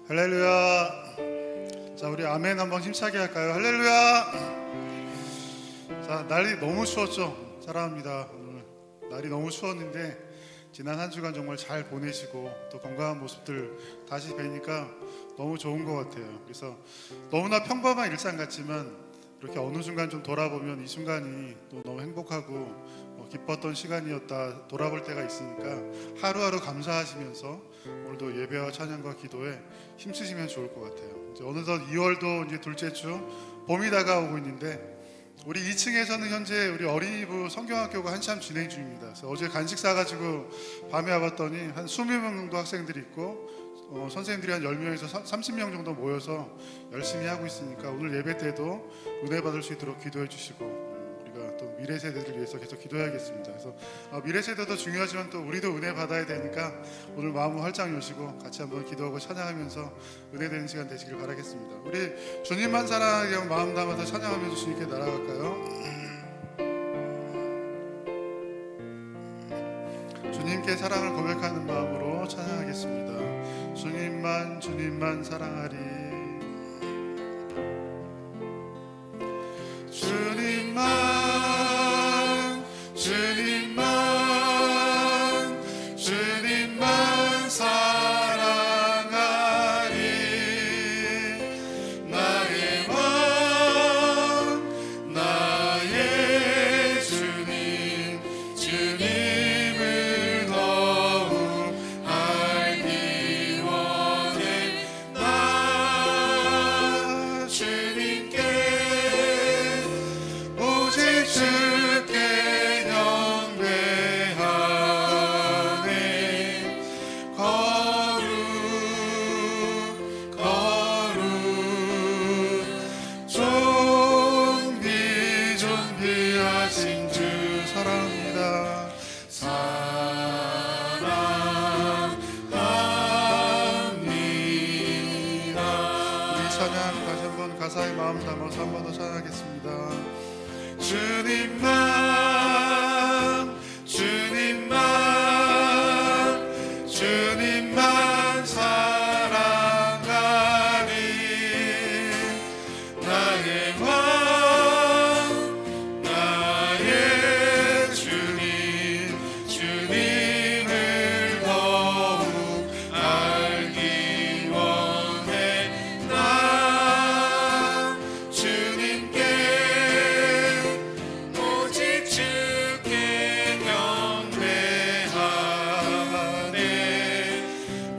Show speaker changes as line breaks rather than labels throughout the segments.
할렐루야. 자, 우리 아멘 한번 힘차게 할까요? 할렐루야. 자, 날이 너무 추웠죠? 사랑합니다. 오늘 날이 너무 추웠는데 지난 한 주간 정말 잘 보내시고 또 건강한 모습들 다시 뵈니까 너무 좋은 것 같아요. 그래서 너무나 평범한 일상 같지만 이렇게 어느 순간 좀 돌아보면 이 순간이 또 너무 행복하고 기뻤던 시간이었다 돌아볼 때가 있으니까 하루하루 감사하시면서 오늘도 예배와 찬양과 기도에 힘쓰시면 좋을 것 같아요. 이제 어느덧 2월도 이제 둘째 주 봄이 다가오고 있는데 우리 2층에서는 현재 우리 어린이부 성경학교가 한참 진행 중입니다. 그래서 어제 간식 사가지고 밤에 와봤더니 한 20명 정도 학생들이 있고 선생님들이 한 10명에서 30명 정도 모여서 열심히 하고 있으니까 오늘 예배 때도 은혜 받을 수 있도록 기도해 주시고 우리가 또 미래 세대들을 위해서 계속 기도해야겠습니다. 그래서 미래 세대도 중요하지만 또 우리도 은혜 받아야 되니까 오늘 마음을 활짝 여시고 같이 한번 기도하고 찬양하면서 은혜 되는 시간 되시길 바라겠습니다. 우리 주님만 사랑하게 마음 담아서 찬양하면서 주님께 날아갈까요? 주님께 사랑을 고백하는 마음으로 찬양하겠습니다. 주님만 주님만 사랑하리. 주님만 주님만 주님만 사랑하리. 나의 왕 나의 주님 주님을 더욱 알기 원해. 나 주님께 오직 주께 경배하네. 거룩 거룩 존귀하신 주 사랑합니다. 사랑합니다. 우리 찬양 다시 한번 가사에 마음 담아서 한 번 더 찬양하겠습니다. 주님만 주님만 주님만 사랑하리. 나의 왕 나의 주님 주님을 더욱 알기 원해. 나 주님께 오직 주께 경배하네.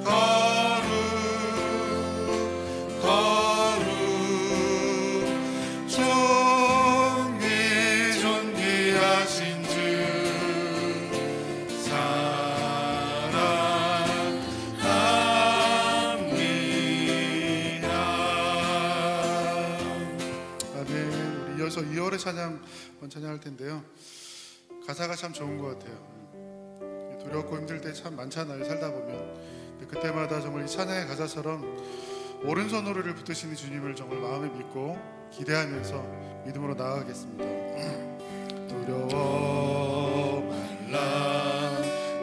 거룩 거룩 존귀하신 주 사랑합니다. 아멘. 우리 이어서 2월의 찬양 한번 찬양할 텐데요. 가사가 참 좋은 것 같아요. 두렵고 힘들 때 참 많잖아요, 살다 보면. 근데 그때마다 정말 이 찬양의 가사처럼 오른손으로를 붙드시는 주님을 정말 마음에 믿고 기대하면서 믿음으로 나아가겠습니다. 두려워 말라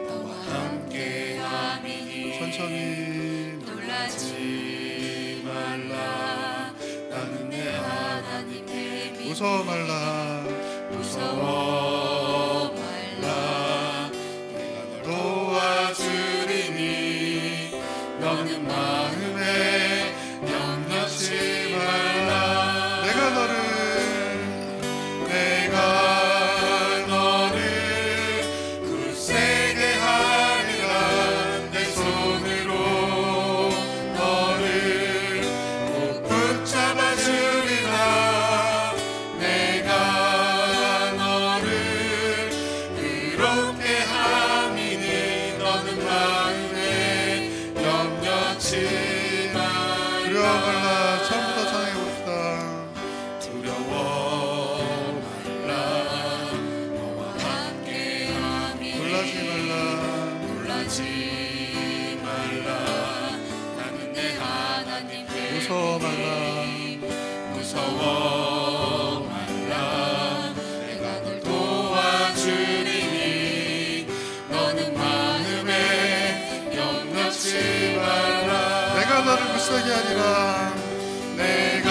나와 함께 하미니. 천천히
놀라지 말라 나는 내 하나님의 믿음.
무서워 말라
무서워 말라 내가 널 도와주리니. 너는 마음에 염려치 말라.
내가 너를
굳세게 하리라. 내 손으로 너를 꼭 붙잡아 주리라. 내가 너를 그렇게 함이니. 너는 마음에 염려치 말라.
두려워 말라. 처음부터 찬양해봅시다.
두려워 말라 너와 함께 함이니.
놀라지 말라.
놀라지 말라 나는 내 하나님의
무서워 말라.
무서워 말라 내가 널 도와주리니. 너는 마음에 염려치 말라.
내가 내가 너를 불쌍히 하리라.
내가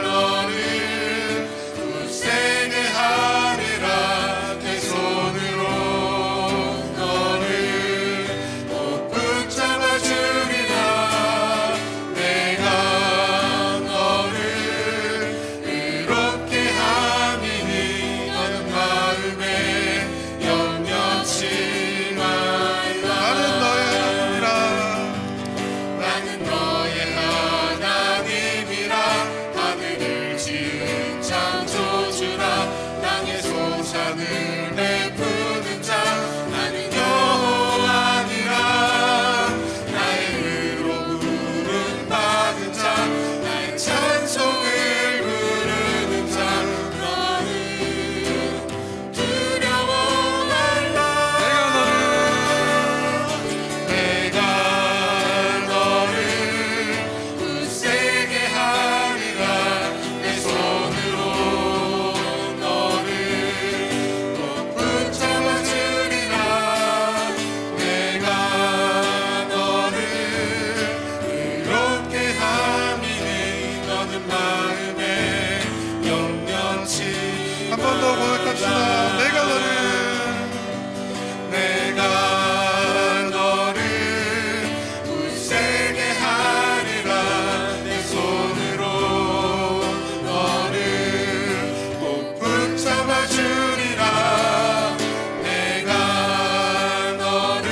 너를 굳세게 하리라. 내 손으로 너를 꼭 붙잡아 주리라. 내가 너를 의롭게 함이니 너는 마음에 염려치 말라.
나는 너의 하나님이라.
나는 너의 하나님이라. 하늘을 지은 창조주라. 땅의 소산을 베푸는 자. 나는 여호와니라. 나의 의로 부름 받은 자. 나의 찬송을 부르는 자. 너는 두려워 말라. 내가 너를 굳세게 하리라. 내 손으로 너를 꼭 붙잡아 주리라. 내가 너를 의롭게 함이니 너는 마음에 염려치
한 번 더 고백합시다. 내가
너를 굳세게 하리라. 내 손으로 너를 꼭 붙잡아 주리라. 내가 너를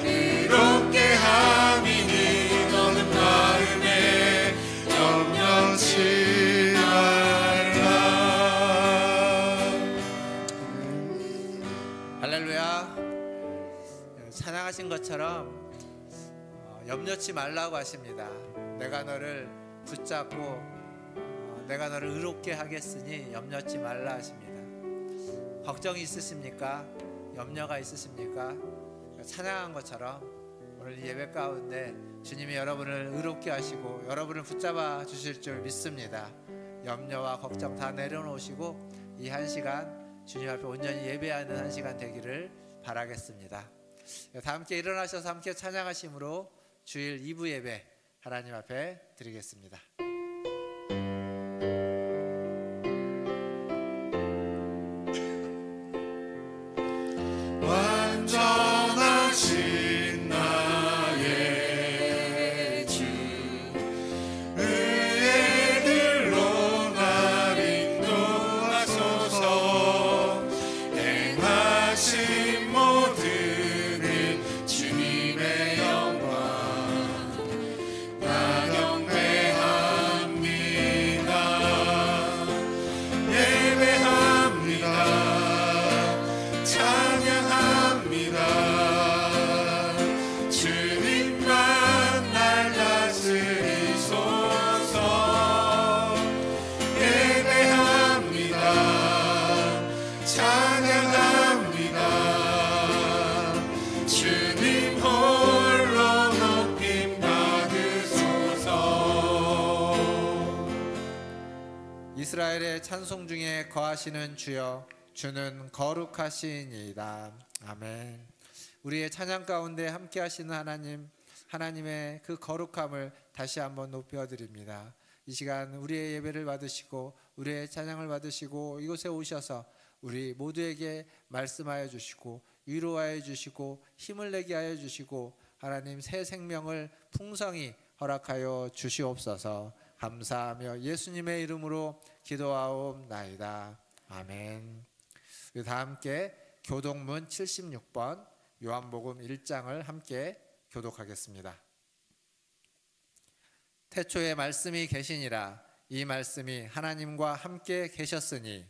의롭게 함이니 너는 마음에 염려치 말라.
할렐루야. 찬양하신 것처럼 염려치 말라고 하십니다. 내가 너를 붙잡고 내가 너를 의롭게 하겠으니 염려치 말라 하십니다. 걱정이 있으십니까? 염려가 있으십니까? 찬양한 것처럼 오늘 예배 가운데 주님이 여러분을 의롭게 하시고 여러분을 붙잡아 주실 줄 믿습니다. 염려와 걱정 다 내려놓으시고 이 한 시간 주님 앞에 온전히 예배하는 한 시간 되기를 바라겠습니다. 다 함께 일어나셔서 함께 찬양하심으로 주일 2부 예배 하나님 앞에 드리겠습니다.
완전하신 나의 주 의의 길로 날 인도하소서. 행하신 모든 일 주님의 영광 나 경배합니다. 예배합니다. 찬양합니다. 주님만 날 다스리소서. 예배합니다. 찬양합니다. 주님 홀로 높임 받으소서.
이스라엘의 찬송 중에 거하시는 주여 주는 거룩하시니이다. 아멘. 우리의 찬양 가운데 함께 하시는 하나님의 그 거룩함을 다시 한번 높여드립니다. 이 시간 우리의 예배를 받으시고 우리의 찬양을 받으시고 이곳에 오셔서 우리 모두에게 말씀하여 주시고 위로하여 주시고 힘을 내게 하여 주시고 하나님 새 생명을 풍성히 허락하여 주시옵소서. 감사하며 예수님의 이름으로 기도하옵나이다. 아멘. 우리 다 함께 교독문 76번 요한복음 1장을 함께 교독하겠습니다. 태초에 말씀이 계시니라. 이 말씀이 하나님과 함께 계셨으니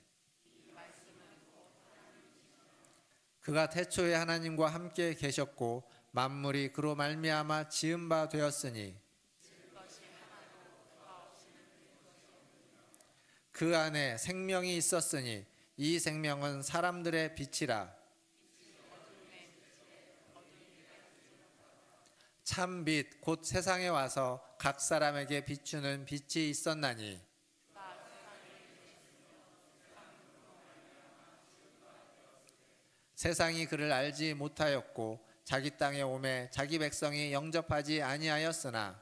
그가 태초에 하나님과 함께 계셨고 만물이 그로 말미암아 지은 바 되었으니 그 안에 생명이 있었으니 이 생명은 사람들의 빛이라. 참 빛 곧 세상에 와서 각 사람에게 비추는 빛이 있었나니 세상이 그를 알지 못하였고 자기 땅에 오매 자기 백성이 영접하지 아니하였으나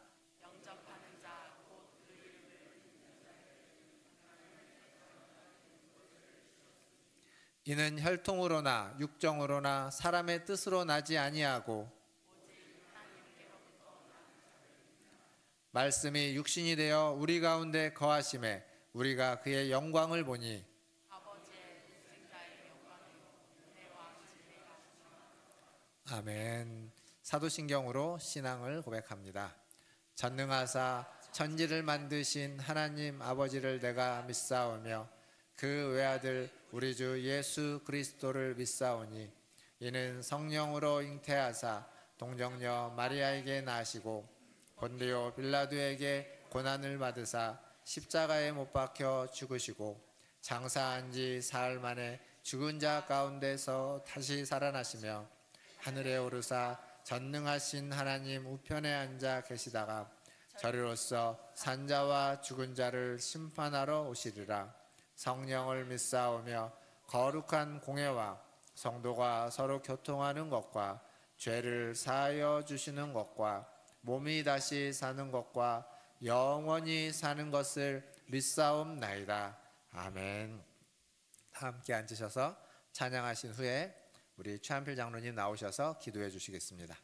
이는 혈통으로나 육정으로나 사람의 뜻으로 나지 아니하고 말씀이 육신이 되어 우리 가운데 거하심에 우리가 그의 영광을 보니 아멘. 사도신경으로 신앙을 고백합니다. 전능하사 천지를 만드신 하나님 아버지를 내가 믿사오며 그 외아들 우리 주 예수 그리스도를 믿사오니 이는 성령으로 잉태하사 동정녀 마리아에게 나시고 본디오 빌라도에게 고난을 받으사 십자가에 못 박혀 죽으시고 장사한 지 사흘 만에 죽은 자 가운데서 다시 살아나시며 하늘에 오르사 전능하신 하나님 우편에 앉아 계시다가 저리로서 산자와 죽은 자를 심판하러 오시리라. 성령을 믿사오며 거룩한 공회와 성도가 서로 교통하는 것과 죄를 사하여 주시는 것과 몸이 다시 사는 것과 영원히 사는 것을 믿사옵나이다. 아멘. 함께 앉으셔서 찬양하신 후에 우리 최한필 장로님 나오셔서 기도해 주시겠습니다.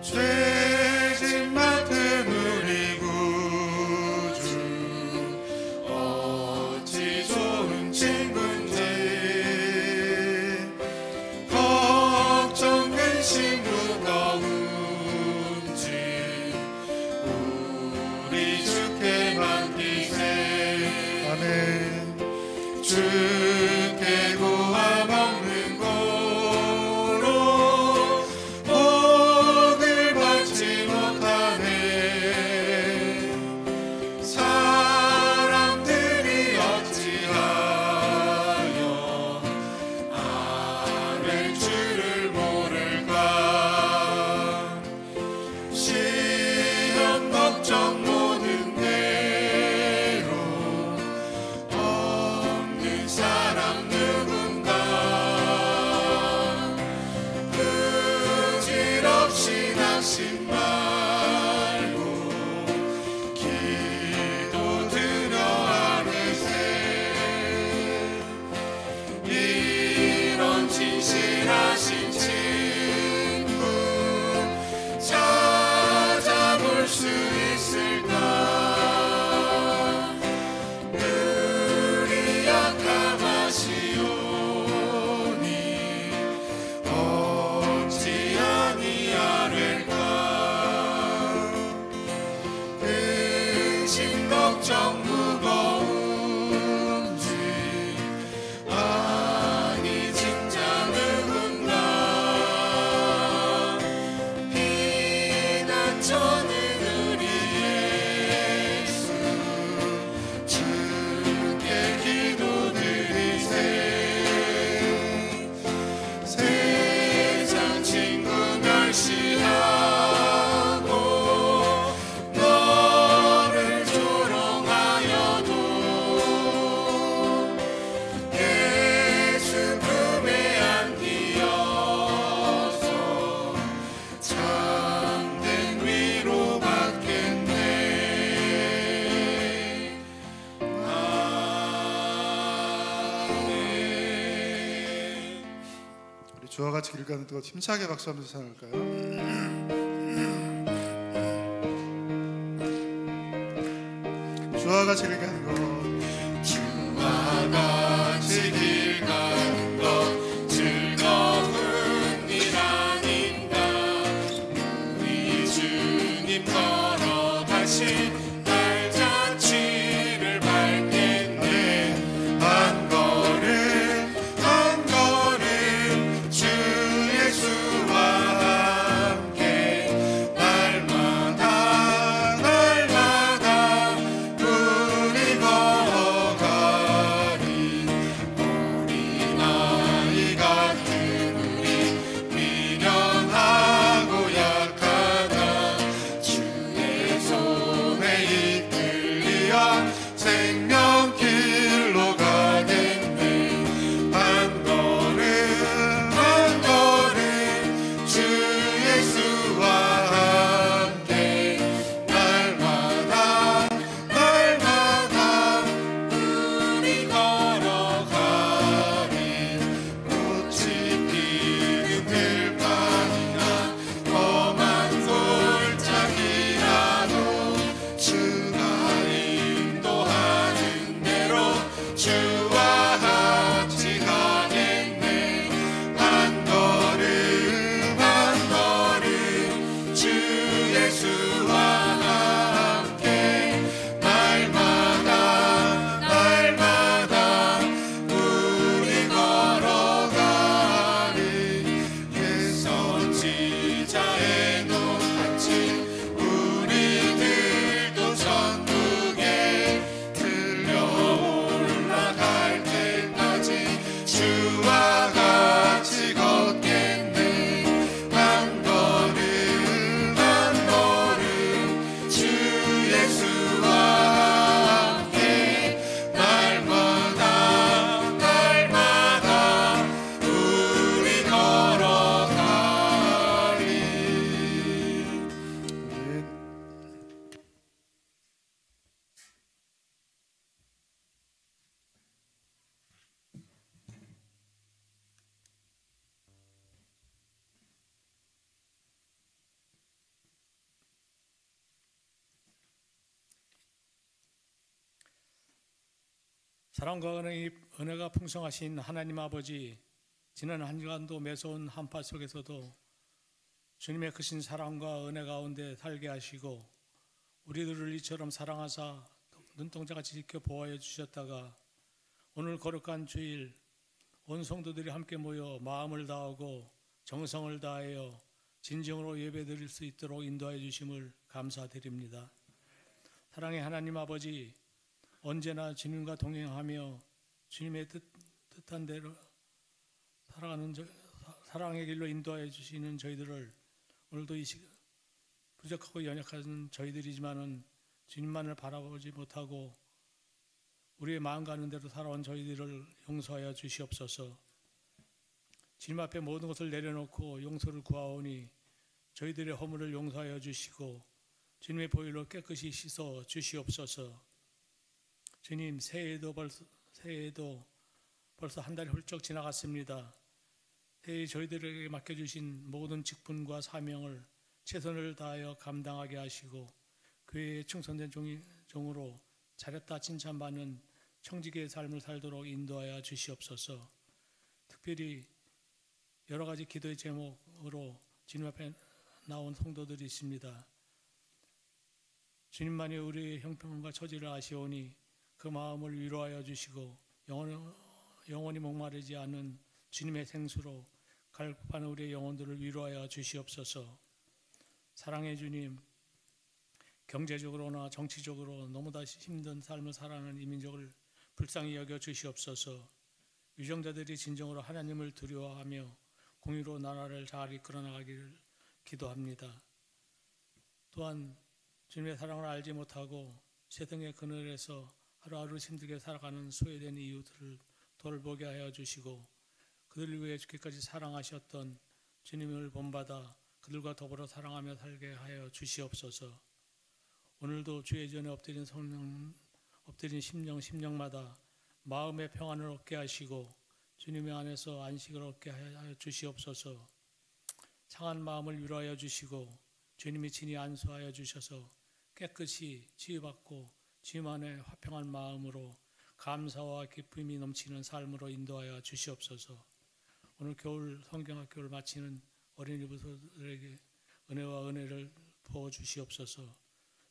죄짐 맡은 우리 구주 어찌 좋은 친구인지 걱정 근심 무거운지 우리 주께 맡기세.
아멘.
주께 구하 먹는 고로 복을 받지 못하네. 사람들이 어찌하여 아랠 줄을 모를까. 시험 걱정 모든 대로 없는 사람 누군가. 부질없이 낙심 말고 기도 드려 아뢰세. 이런 진실하신 친구 찾아볼 수 있을까. 우리 약함하시오니 어찌 아니하릴까. 근심 걱정 무거운지 아니 진짜 누군가. 피난처는 우리 예수 주께 기도드리세. 세상 친구 멸시하고 너를 조롱하여도 예수 품에 안기어서 참된 위로 받겠네. 아멘.
우리 주와 같이 길 가는 동안 힘차게 박수하면서 찬양할까요? 주와 같이 길 가는 것
주와 같이 길 가는 것 즐거운 일 아닌가. 우리 주님 걸어가신 발자취를 밟겠네. 한 걸음 한 걸음 주 예수와 함께 날마다 날마다 우리 걸어가리. 어린아이 같은 우리 미련하고 약하다 주의 손
사랑과 은혜가 풍성하신 하나님 아버지, 지난 한 주간도 매서운 한파 속에서도 주님의 크신 사랑과 은혜 가운데 살게 하시고 우리들을 이처럼 사랑하사 눈동자같이 지켜 보호해 주셨다가 오늘 거룩한 주일 온 성도들이 함께 모여 마음을 다하고 정성을 다하여 진정으로 예배드릴 수 있도록 인도해 주심을 감사드립니다. 사랑의 하나님 아버지, 언제나 주님과 동행하며 주님의 뜻한 대로 살아가는 사랑의 길로 인도해 주시는 저희들을 오늘도 이 시간 부족하고 연약한 저희들이지만은 주님만을 바라보지 못하고 우리의 마음 가는 대로 살아온 저희들을 용서하여 주시옵소서. 주님 앞에 모든 것을 내려놓고 용서를 구하오니 저희들의 허물을 용서하여 주시고 주님의 보혈로 깨끗이 씻어 주시옵소서. 주님, 새해도 벌써 한 달이 훌쩍 지나갔습니다. 새해 저희들에게 맡겨주신 모든 직분과 사명을 최선을 다하여 감당하게 하시고 교회에 충성된 종으로 잘했다 칭찬받는 청지기의 삶을 살도록 인도하여 주시옵소서. 특별히 여러 가지 기도의 제목으로 주님 앞에 나온 성도들이 있습니다. 주님만이 우리의 형편과 처지를 아시오니 그 마음을 위로하여 주시고 영원히 목마르지 않는 주님의 생수로 갈급한 우리의 영혼들을 위로하여 주시옵소서. 사랑의 주님, 경제적으로나 정치적으로 너무나 힘든 삶을 살아가는 이민족을 불쌍히 여겨 주시옵소서. 유정자들이 진정으로 하나님을 두려워하며 공의로 나라를 잘 이끌어 나가기를 기도합니다. 또한 주님의 사랑을 알지 못하고 세상의 그늘에서 하루하루 힘들게 살아가는 소외된 이웃들을 돌보게 하여 주시고 그들을 위해 죽기까지 사랑하셨던 주님을 본받아 그들과 더불어 사랑하며 살게 하여 주시옵소서. 오늘도 주의 전에 엎드린 심령마다 마음의 평안을 얻게 하시고 주님의 안에서 안식을 얻게 하여 주시옵소서. 상한 마음을 위로하여 주시고 주님이 친히 안수하여 주셔서 깨끗이 치유받고 주님 안에 화평한 마음으로 감사와 기쁨이 넘치는 삶으로 인도하여 주시옵소서. 오늘 겨울 성경학교를 마치는 어린이 부서들에게 은혜와 은혜를 부어 주시옵소서.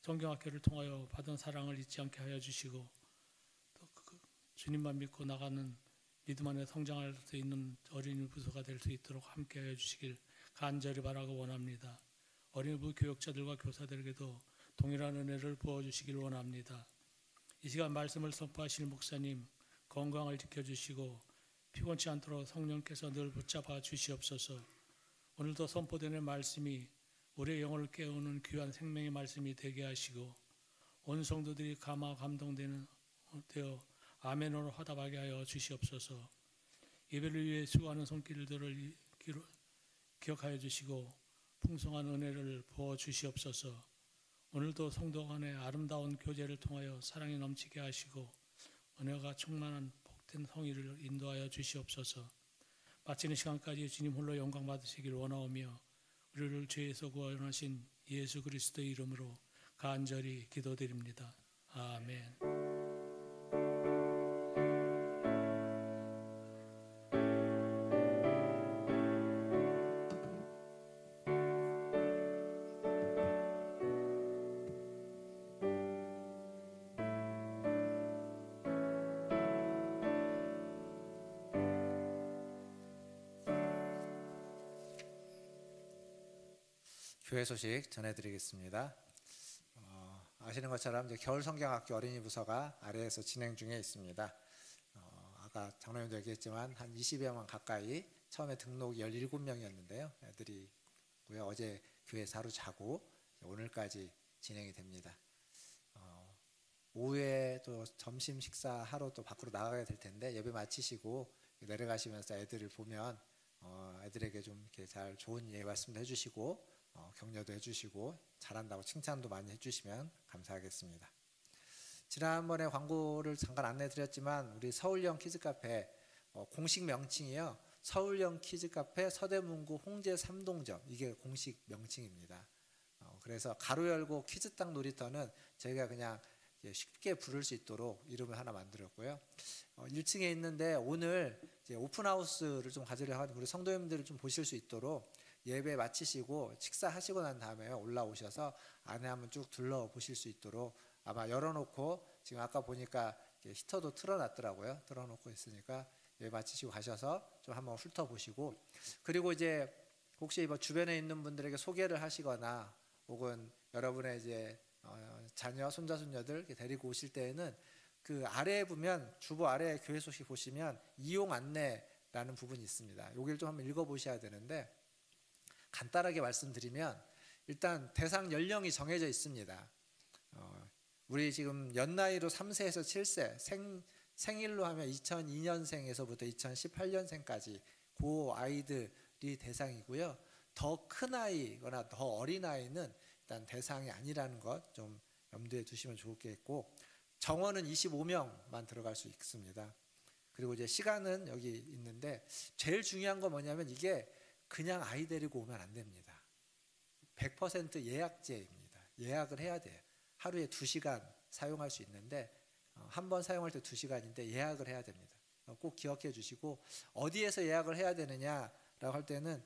성경학교를 통하여 받은 사랑을 잊지 않게 하여 주시고 또 주님만 믿고 나가는 믿음 안에 성장할 수 있는 어린이 부서가 될 수 있도록 함께 하여 주시길 간절히 바라고 원합니다. 어린이부 교육자들과 교사들에게도 동일한 은혜를 부어 주시길 원합니다. 이 시간 말씀을 선포하실 목사님 건강을 지켜주시고 피곤치 않도록 성령께서 늘 붙잡아 주시옵소서. 오늘도 선포되는 말씀이 우리의 영혼을 깨우는 귀한 생명의 말씀이 되게 하시고 온 성도들이 감동되어 아멘으로 화답하게 하여 주시옵소서. 예배를 위해 수고하는 손길들을 기억하여 주시고 풍성한 은혜를 부어 주시옵소서. 오늘도 성도 간의 아름다운 교제를 통하여 사랑이 넘치게 하시고 은혜가 충만한 복된 성의를 인도하여 주시옵소서. 마치는 시간까지 주님 홀로 영광 받으시길 원하오며 우리를 죄에서 구원하신 예수 그리스도의 이름으로 간절히 기도드립니다. 아멘.
교회 소식 전해드리겠습니다. 아시는 것처럼 이제 겨울 성경학교 어린이 부서가 아래에서 진행 중에 있습니다. 아까 장로님도 얘기했지만 한 20여만 가까이 처음에 등록이 17명이었는데요. 애들이 어제 교회에서 하루 자고 오늘까지 진행이 됩니다. 오후에 또 점심 식사하러 또 밖으로 나가게 될 텐데 예배 마치시고 내려가시면서 애들을 보면 애들에게 좀 이렇게 잘 좋은 예 말씀도 해주시고 격려도 해주시고 잘한다고 칭찬도 많이 해주시면 감사하겠습니다. 지난번에 광고를 잠깐 안내드렸지만 우리 서울형 키즈카페 공식 명칭이요. 서울형 키즈카페 서대문구 홍제 3동점 이게 공식 명칭입니다. 그래서 가로 열고 키즈땅 놀이터는 저희가 그냥 쉽게 부를 수 있도록 이름을 하나 만들었고요. 1층에 있는데 오늘 이제 오픈하우스를 좀 가지려고 하는 우리 성도님들을 좀 보실 수 있도록 예배 마치시고 식사하시고 난 다음에 올라오셔서 안에 한번 쭉 둘러보실 수 있도록 아마 열어놓고, 지금 아까 보니까 히터도 틀어놨더라고요. 틀어놓고 있으니까 예배 마치시고 가셔서 좀 한번 훑어보시고, 그리고 이제 혹시 뭐 주변에 있는 분들에게 소개를 하시거나 혹은 여러분의 이제 자녀, 손자, 손녀들 데리고 오실 때에는 그 아래에 보면, 주보 아래에 교회 소식 보시면 이용 안내라는 부분이 있습니다. 여기를 좀 한번 읽어보셔야 되는데, 간단하게 말씀드리면 일단 대상 연령이 정해져 있습니다. 우리 지금 연나이로 3세에서 7세, 생일로 하면 2002년생에서부터 2018년생까지 그 아이들이 대상이고요. 더 큰 아이거나 더 어린 아이는 일단 대상이 아니라는 것 좀 염두에 두시면 좋겠고, 정원은 25명만 들어갈 수 있습니다. 그리고 이제 시간은 여기 있는데, 제일 중요한 건 뭐냐면 이게 그냥 아이 데리고 오면 안 됩니다. 100% 예약제입니다. 예약을 해야 돼요. 하루에 2시간 사용할 수 있는데 한 번 사용할 때 2시간인데 예약을 해야 됩니다. 꼭 기억해 주시고, 어디에서 예약을 해야 되느냐라고 할 때는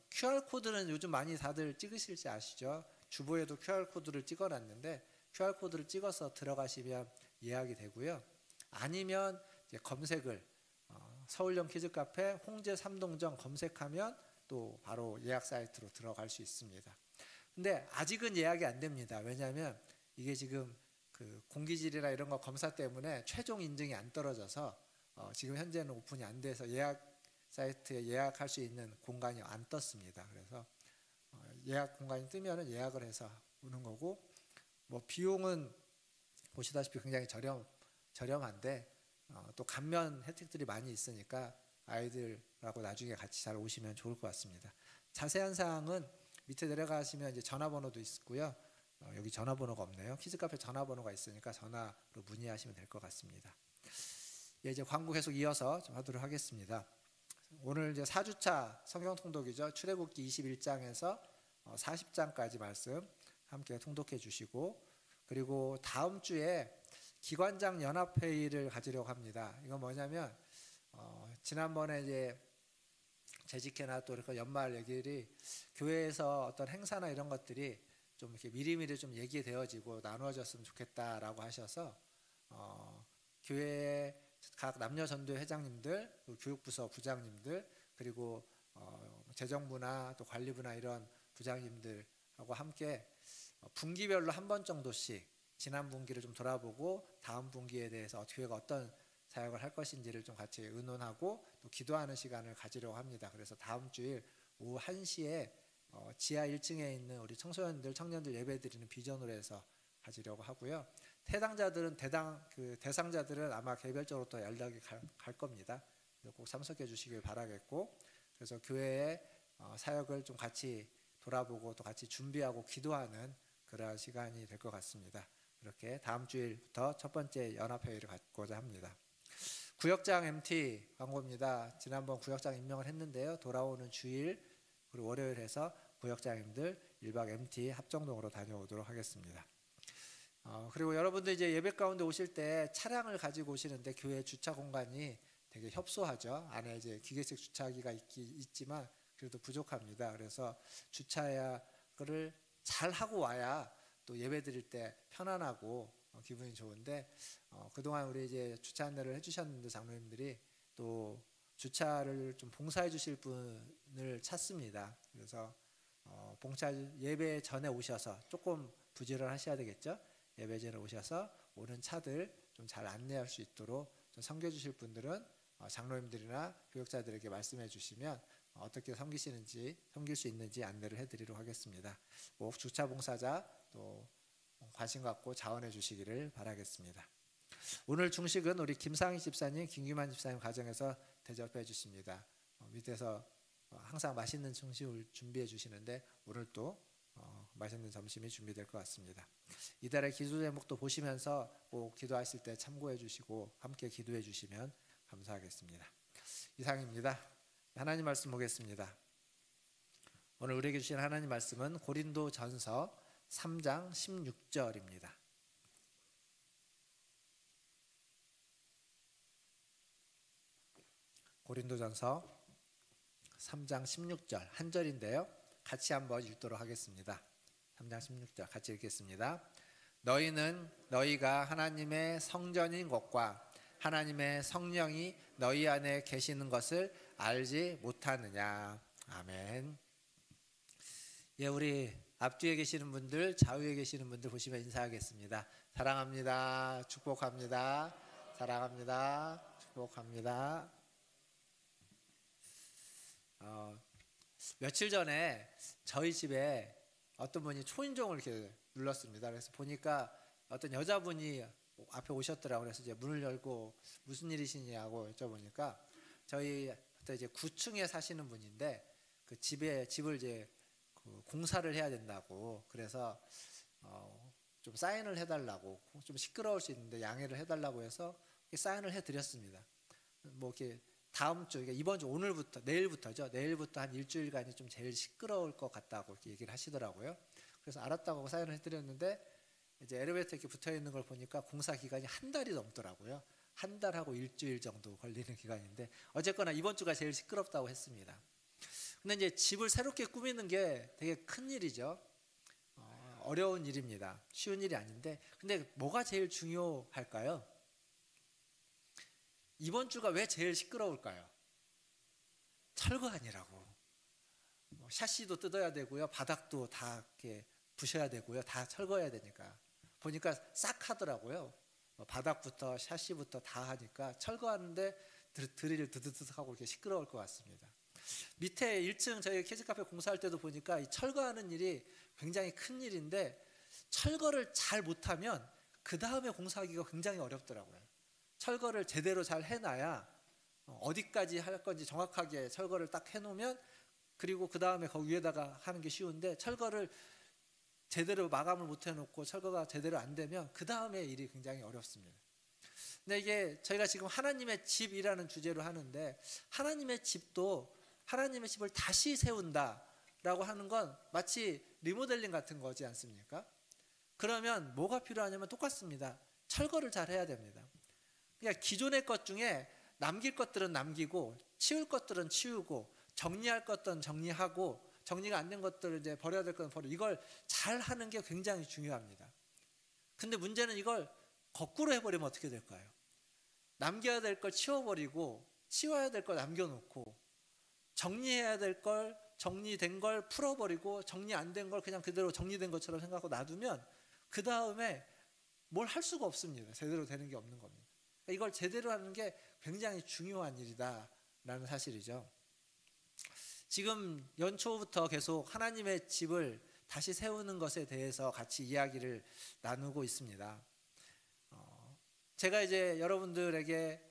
QR코드는 요즘 많이 다들 찍으실지 아시죠? 주보에도 QR코드를 찍어놨는데 QR코드를 찍어서 들어가시면 예약이 되고요. 아니면 이제 검색을 서울형 키즈카페 홍제 삼동정 검색하면 또 바로 예약 사이트로 들어갈 수 있습니다. 근데 아직은 예약이 안 됩니다. 왜냐하면 이게 지금 그 공기질이나 이런 거 검사 때문에 최종 인증이 안 떨어져서 지금 현재는 오픈이 안 돼서 예약 사이트에 예약할 수 있는 공간이 안 떴습니다. 그래서 예약 공간이 뜨면은 예약을 해서 오는 거고, 뭐 비용은 보시다시피 굉장히 저렴한데 또 감면 혜택들이 많이 있으니까 아이들하고 나중에 같이 잘 오시면 좋을 것 같습니다. 자세한 사항은 밑에 내려가시면 이제 전화번호도 있고요. 여기 전화번호가 없네요. 키즈카페 전화번호가 있으니까 전화로 문의하시면 될 것 같습니다. 예, 이제 광고 계속 이어서 좀 하도록 하겠습니다. 오늘 이제 4주차 성경 통독이죠. 출애굽기 21장에서 40장까지 말씀 함께 통독해 주시고, 그리고 다음 주에 기관장 연합회의를 가지려고 합니다. 이건 뭐냐면 지난번에 이제 재직회나 또 이렇게 연말 얘기들이 교회에서 어떤 행사나 이런 것들이 좀 이렇게 미리미리 좀 얘기되어지고 나누어졌으면 좋겠다라고 하셔서 교회 각 남녀 전도회 회장님들, 교육부서 부장님들, 그리고 재정부나 또 관리부나 이런 부장님들하고 함께 분기별로 한 번 정도씩 지난 분기를 좀 돌아보고 다음 분기에 대해서 교회가 어떤 사역을 할 것인지를 좀 같이 의논하고 또 기도하는 시간을 가지려고 합니다. 그래서 다음 주일 오후 1시에 지하 1층에 있는 우리 청소년들, 청년들 예배드리는 비전으로 해서 가지려고 하고요. 대상자들은 아마 개별적으로 또 연락이 갈 겁니다. 꼭 참석해 주시길 바라겠고, 그래서 교회의 사역을 좀 같이 돌아보고 또 같이 준비하고 기도하는 그러한 시간이 될 것 같습니다. 이렇게 다음 주일부터 첫 번째 연합회의를 갖고자 합니다. 구역장 MT 광고입니다. 지난번 구역장 임명을 했는데요. 돌아오는 주일 그리고 월요일 해서 구역장님들 1박 MT 합정동으로 다녀오도록 하겠습니다. 그리고 여러분들 이제 예배 가운데 오실 때 차량을 가지고 오시는데 교회 주차 공간이 되게 협소하죠. 안에 이제 기계식 주차기가 있지만 그래도 부족합니다. 그래서 주차를 잘 하고 와야 또 예배 드릴 때 편안하고 기분이 좋은데, 그동안 우리 이제 주차 안내를 해주셨는데 장로님들이 또 주차를 좀 봉사해 주실 분을 찾습니다. 그래서 봉사 예배 전에 오셔서 조금 부지런 하셔야 되겠죠. 예배 전에 오셔서 오는 차들 좀 잘 안내할 수 있도록 좀 섬겨 주실 분들은 장로님들이나 교역자들에게 말씀해 주시면 어떻게 섬길 수 있는지 안내를 해드리도록 하겠습니다. 꼭 주차 봉사자 또 관심 갖고 자원해 주시기를 바라겠습니다. 오늘 중식은 우리 김상희 집사님, 김규만 집사님 가정에서 대접해 주십니다. 밑에서 항상 맛있는 중식을 준비해 주시는데 오늘 또 맛있는 점심이 준비될 것 같습니다. 이달의 기도 제목도 보시면서 꼭 기도하실 때 참고해 주시고 함께 기도해 주시면 감사하겠습니다. 이상입니다. 하나님 말씀 보겠습니다. 오늘 우리에게 주신 하나님 말씀은 고린도전서 3장 16절입니다. 고린도전서 3장 16절 한 절인데요. 같이 한번 읽도록 하겠습니다. 3장 16절 같이 읽겠습니다. 너희는 너희가 하나님의 성전인 것과 하나님의 성령이 너희 안에 계시는 것을 알지 못하느냐. 아멘. 예, 우리 앞뒤에 계시는 분들, 좌우에 계시는 분들 보시면 인사하겠습니다. 사랑합니다. 축복합니다. 사랑합니다. 축복합니다. 며칠 전에 저희 집에 어떤 분이 초인종을 이렇게 눌렀습니다. 그래서 보니까 어떤 여자분이 앞에 오셨더라고요. 그래서 이제 문을 열고 무슨 일이시냐고 여쭤보니까 저희 이제 9층에 사시는 분인데 그 집을 이제 그 공사를 해야 된다고, 그래서 좀 사인을 해달라고, 좀 시끄러울 수 있는데 양해를 해달라고 해서 사인을 해드렸습니다. 뭐 이렇게 다음 주, 이번 주 오늘부터 내일부터 한 일주일간이 좀 제일 시끄러울 것 같다고 이렇게 얘기를 하시더라고요. 그래서 알았다고 하고 사인을 해드렸는데 이제 엘리베이터 이렇게 붙어 있는 걸 보니까 공사 기간이 한 달이 넘더라고요. 한 달하고 일주일 정도 걸리는 기간인데 어쨌거나 이번 주가 제일 시끄럽다고 했습니다. 근데 이제 집을 새롭게 꾸미는 게 되게 큰 일이죠. 어려운 일입니다. 쉬운 일이 아닌데, 근데 뭐가 제일 중요할까요? 이번 주가 왜 제일 시끄러울까요? 철거 아니라고. 샤시도 뜯어야 되고요, 바닥도 다 이렇게 부셔야 되고요, 다 철거해야 되니까. 보니까 싹 하더라고요. 바닥부터 샤시부터 다 하니까 철거하는데 드릴 드드득 하고 이렇게 시끄러울 것 같습니다. 밑에 1층 저희 키즈카페 공사할 때도 보니까 이 철거하는 일이 굉장히 큰 일인데 철거를 잘 못하면 그 다음에 공사하기가 굉장히 어렵더라고요. 철거를 제대로 잘 해놔야 어디까지 할 건지 정확하게 철거를 딱 해놓으면, 그리고 그 다음에 거기 위에다가 하는 게 쉬운데 철거를 제대로 마감을 못 해놓고 철거가 제대로 안 되면 그 다음에 일이 굉장히 어렵습니다. 근데 이게 저희가 지금 하나님의 집이라는 주제로 하는데, 하나님의 집을 다시 세운다라고 하는 건 마치 리모델링 같은 거지 않습니까? 그러면 뭐가 필요하냐면 똑같습니다. 철거를 잘 해야 됩니다. 그러니까 기존의 것 중에 남길 것들은 남기고 치울 것들은 치우고 정리할 것들은 정리하고 정리가 안 된 것들을 이제 버려야 될 것은 버리고, 이걸 잘 하는 게 굉장히 중요합니다. 근데 문제는 이걸 거꾸로 해버리면 어떻게 될까요? 남겨야 될 걸 치워버리고 치워야 될 걸 남겨놓고 정리해야 될 걸, 정리된 걸 풀어버리고 정리 안 된 걸 그냥 그대로 정리된 것처럼 생각하고 놔두면 그 다음에 뭘 할 수가 없습니다. 제대로 되는 게 없는 겁니다. 이걸 제대로 하는 게 굉장히 중요한 일이다라는 사실이죠. 지금 연초부터 계속 하나님의 집을 다시 세우는 것에 대해서 같이 이야기를 나누고 있습니다. 제가 이제 여러분들에게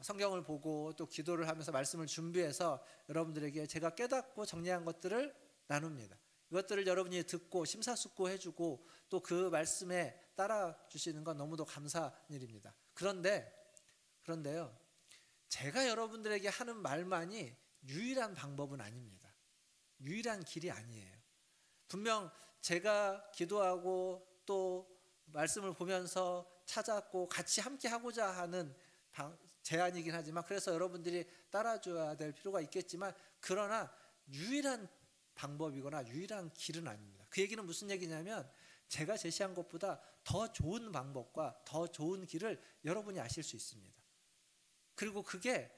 성경을 보고 또 기도를 하면서 말씀을 준비해서 여러분들에게 제가 깨닫고 정리한 것들을 나눕니다. 이것들을 여러분이 듣고 심사숙고해주고 또 그 말씀에 따라 주시는 건 너무도 감사한 일입니다. 그런데요, 제가 여러분들에게 하는 말만이 유일한 방법은 아닙니다. 유일한 길이 아니에요. 분명 제가 기도하고 또 말씀을 보면서 찾았고 같이 함께 하고자 하는 제안이긴 하지만, 그래서 여러분들이 따라줘야 될 필요가 있겠지만, 그러나 유일한 방법이거나 유일한 길은 아닙니다. 그 얘기는 무슨 얘기냐면, 제가 제시한 것보다 더 좋은 방법과 더 좋은 길을 여러분이 아실 수 있습니다. 그리고 그게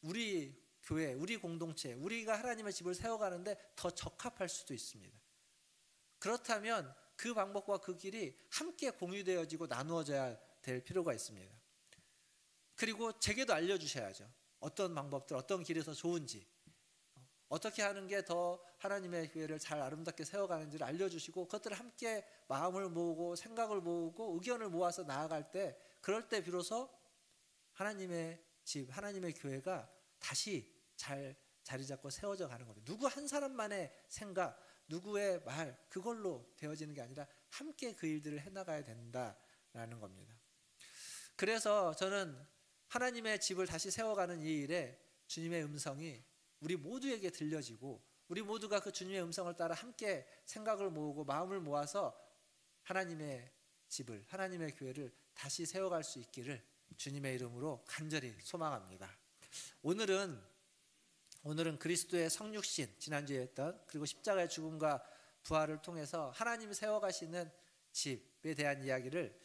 우리 교회, 우리 공동체, 우리가 하나님의 집을 세워가는데 더 적합할 수도 있습니다. 그렇다면 그 방법과 그 길이 함께 공유되어지고 나누어져야 될 필요가 있습니다. 그리고 제게도 알려주셔야죠. 어떤 방법들, 어떤 길이 더 좋은지, 어떻게 하는 게 더 하나님의 교회를 잘 아름답게 세워가는지를 알려주시고, 그것들을 함께 마음을 모으고 생각을 모으고 의견을 모아서 나아갈 때, 그럴 때 비로소 하나님의 집, 하나님의 교회가 다시 잘 자리 잡고 세워져 가는 겁니다. 누구 한 사람만의 생각, 누구의 말, 그걸로 되어지는 게 아니라 함께 그 일들을 해나가야 된다라는 겁니다. 그래서 저는 하나님의 집을 다시 세워가는 이 일에 주님의 음성이 우리 모두에게 들려지고, 우리 모두가 그 주님의 음성을 따라 함께 생각을 모으고 마음을 모아서 하나님의 집을, 하나님의 교회를 다시 세워갈 수 있기를 주님의 이름으로 간절히 소망합니다. 오늘은 그리스도의 성육신, 지난주에 했던, 그리고 십자가의 죽음과 부활을 통해서 하나님이 세워가시는 집에 대한 이야기를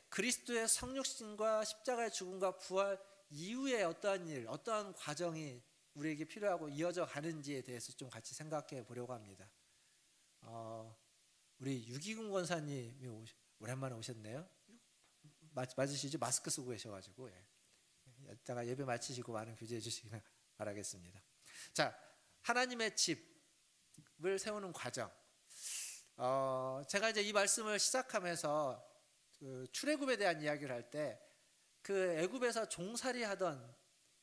그리스도의 성육신과 십자가의 죽음과 부활 이후에 어떠한 일, 어떠한 과정이 우리에게 필요하고 이어져 가는지에 대해서 좀 같이 생각해 보려고 합니다. 우리 유기군 권사님이 오랜만에 오셨네요. 맞으시죠? 마스크 쓰고 계셔가지고, 이따가 예배 마치시고 많은 교제해 주시기 바라겠습니다. 자, 하나님의 집을 세우는 과정. 제가 이제 이 말씀을 시작하면서 그 출애굽에 대한 이야기를 할 때 그 애굽에서 종살이 하던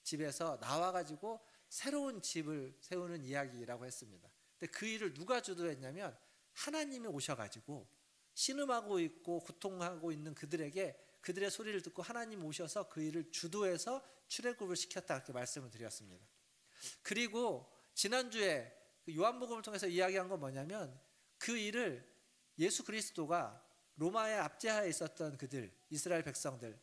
집에서 나와가지고 새로운 집을 세우는 이야기라고 했습니다. 근데 그 일을 누가 주도했냐면 하나님이 오셔가지고 신음하고 있고 고통하고 있는 그들의 소리를 듣고 하나님 오셔서 그 일을 주도해서 출애굽을 시켰다, 이렇게 말씀을 드렸습니다. 그리고 지난주에 요한복음을 통해서 이야기한 건 뭐냐면 그 일을 예수 그리스도가 로마의 압제하에 있었던 그들, 이스라엘 백성들,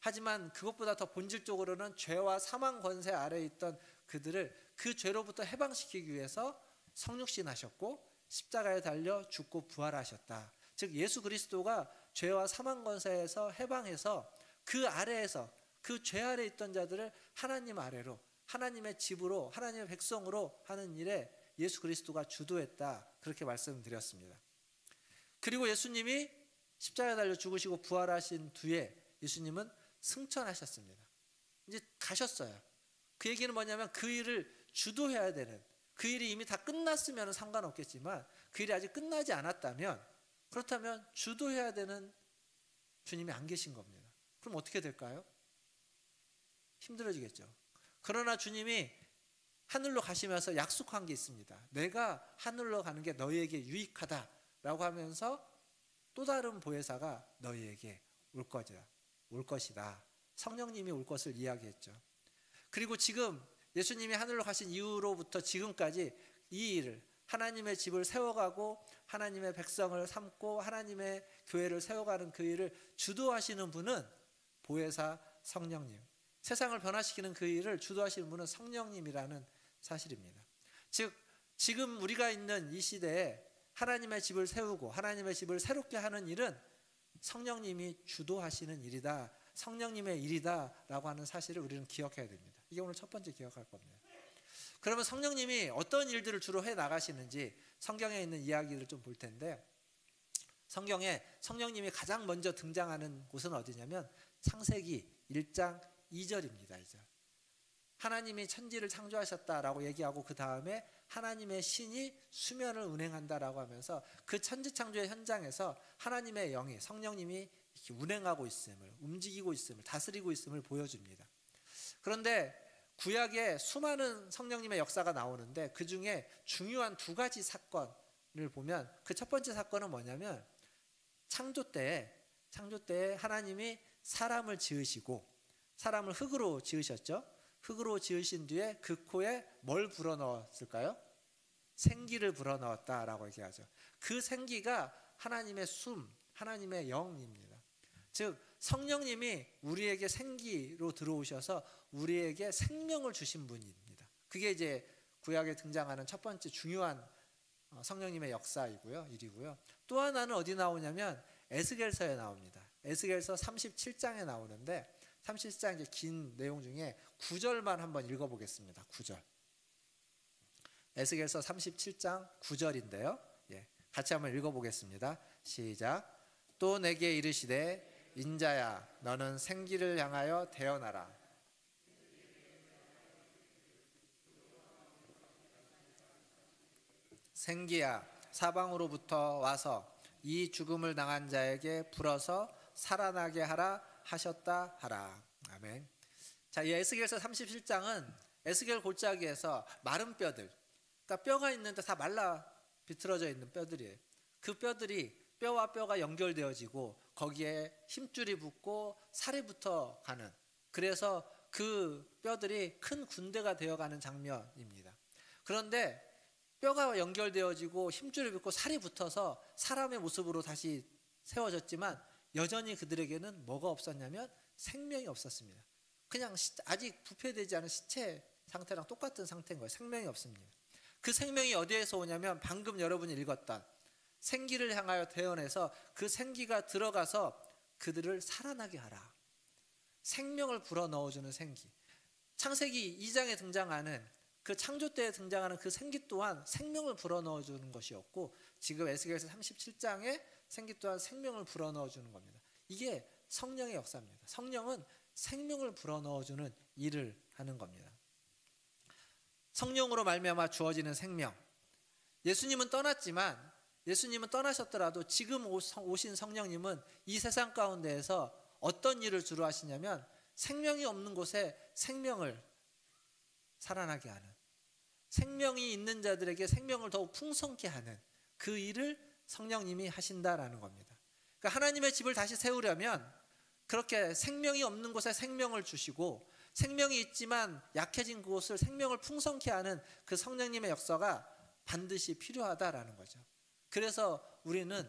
하지만 그것보다 더 본질적으로는 죄와 사망 권세 아래에 있던 그들을 그 죄로부터 해방시키기 위해서 성육신하셨고 십자가에 달려 죽고 부활하셨다. 즉 예수 그리스도가 죄와 사망 권세에서 해방해서 그 아래에서, 그 죄 아래에 있던 자들을 하나님 아래로, 하나님의 집으로, 하나님의 백성으로 하는 일에 예수 그리스도가 주도했다, 그렇게 말씀드렸습니다. 그리고 예수님이 십자가에 달려 죽으시고 부활하신 뒤에 예수님은 승천하셨습니다. 이제 가셨어요. 그 얘기는 뭐냐면 그 일을 주도해야 되는, 그 일이 이미 다 끝났으면 상관없겠지만 그 일이 아직 끝나지 않았다면, 그렇다면 주도해야 되는 주님이 안 계신 겁니다. 그럼 어떻게 될까요? 힘들어지겠죠. 그러나 주님이 하늘로 가시면서 약속한 게 있습니다. 내가 하늘로 가는 게 너희에게 유익하다라고 하면서 또 다른 보혜사가 너희에게 올 것이다. 성령님이 올 것을 이야기했죠. 그리고 지금 예수님이 하늘로 가신 이후로부터 지금까지 이 일을, 하나님의 집을 세워가고 하나님의 백성을 삼고 하나님의 교회를 세워가는 그 일을 주도하시는 분은 보혜사 성령님, 세상을 변화시키는 그 일을 주도하시는 분은 성령님이라는 사실입니다. 즉 지금 우리가 있는 이 시대에 하나님의 집을 세우고 하나님의 집을 새롭게 하는 일은 성령님이 주도하시는 일이다, 성령님의 일이다 라고 하는 사실을 우리는 기억해야 됩니다. 이게 오늘 첫 번째 기억할 겁니다. 그러면 성령님이 어떤 일들을 주로 해 나가시는지 성경에 있는 이야기를 좀 볼 텐데, 성경에 성령님이 가장 먼저 등장하는 곳은 어디냐면 창세기 1장 2절입니다. 2절. 하나님이 천지를 창조하셨다라고 얘기하고 그 다음에 하나님의 신이 수면을 운행한다라고 하면서 그 천지창조의 현장에서 하나님의 영이, 성령님이 이렇게 운행하고 있음을, 움직이고 있음을, 다스리고 있음을 보여줍니다. 그런데 구약에 수많은 성령님의 역사가 나오는데 그 중에 중요한 두 가지 사건을 보면, 그 첫 번째 사건은 뭐냐면 창조 때에 하나님이 사람을 지으시고, 사람을 흙으로 지으셨죠. 흙으로 지으신 뒤에 그 코에 뭘 불어넣었을까요? 생기를 불어넣었다라고 얘기하죠. 그 생기가 하나님의 숨, 하나님의 영입니다. 즉 성령님이 우리에게 생기로 들어오셔서 우리에게 생명을 주신 분입니다. 그게 이제 구약에 등장하는 첫 번째 중요한 성령님의 역사이고요, 일이고요. 또 하나는 어디 나오냐면 에스겔서에 나옵니다. 에스겔서 37장에 나오는데 37장 이제 긴 내용 중에 9절만 한번 읽어보겠습니다. 9절. 에스겔서 37장 9절인데요. 같이 한번 읽어보겠습니다. 시작. 또 내게 이르시되 인자야 너는 생기를 향하여 대언하라. 생기야 사방으로부터 와서 이 죽음을 당한 자에게 불어서 살아나게 하라 하셨다 하라. 아멘. 자, 이 에스겔서 37장은 에스겔 골짜기에서 마른 뼈들, 그러니까 뼈가 있는데 다 말라 비틀어져 있는 뼈들이에요. 그 뼈들이 뼈와 뼈가 연결되어지고 거기에 힘줄이 붙고 살이 붙어 가는, 그래서 그 뼈들이 큰 군대가 되어가는 장면입니다. 그런데 뼈가 연결되어지고 힘줄이 붙고 살이 붙어서 사람의 모습으로 다시 세워졌지만 여전히 그들에게는 뭐가 없었냐면 생명이 없었습니다. 그냥 아직 부패되지 않은 시체 상태랑 똑같은 상태인 거예요. 생명이 없습니다. 그 생명이 어디에서 오냐면 방금 여러분이 읽었던 생기를 향하여 태어내서 그 생기가 들어가서 그들을 살아나게 하라. 생명을 불어넣어주는 생기. 창세기 2장에 등장하는 그 창조 때에 등장하는 그 생기 또한 생명을 불어넣어주는 것이었고, 지금 에스겔서 37장에 생기 또한 생명을 불어넣어주는 겁니다. 이게 성령의 역사입니다. 성령은 생명을 불어넣어주는 일을 하는 겁니다. 성령으로 말미암아 주어지는 생명. 예수님은 떠나셨더라도 지금 오신 성령님은 이 세상 가운데에서 어떤 일을 주로 하시냐면 생명이 없는 곳에 생명을 살아나게 하는, 생명이 있는 자들에게 생명을 더욱 풍성케 하는 그 일을 성령님이 하신다라는 겁니다. 그러니까 하나님의 집을 다시 세우려면 그렇게 생명이 없는 곳에 생명을 주시고, 생명이 있지만 약해진 곳을 생명을 풍성케 하는 그 성령님의 역사가 반드시 필요하다라는 거죠. 그래서 우리는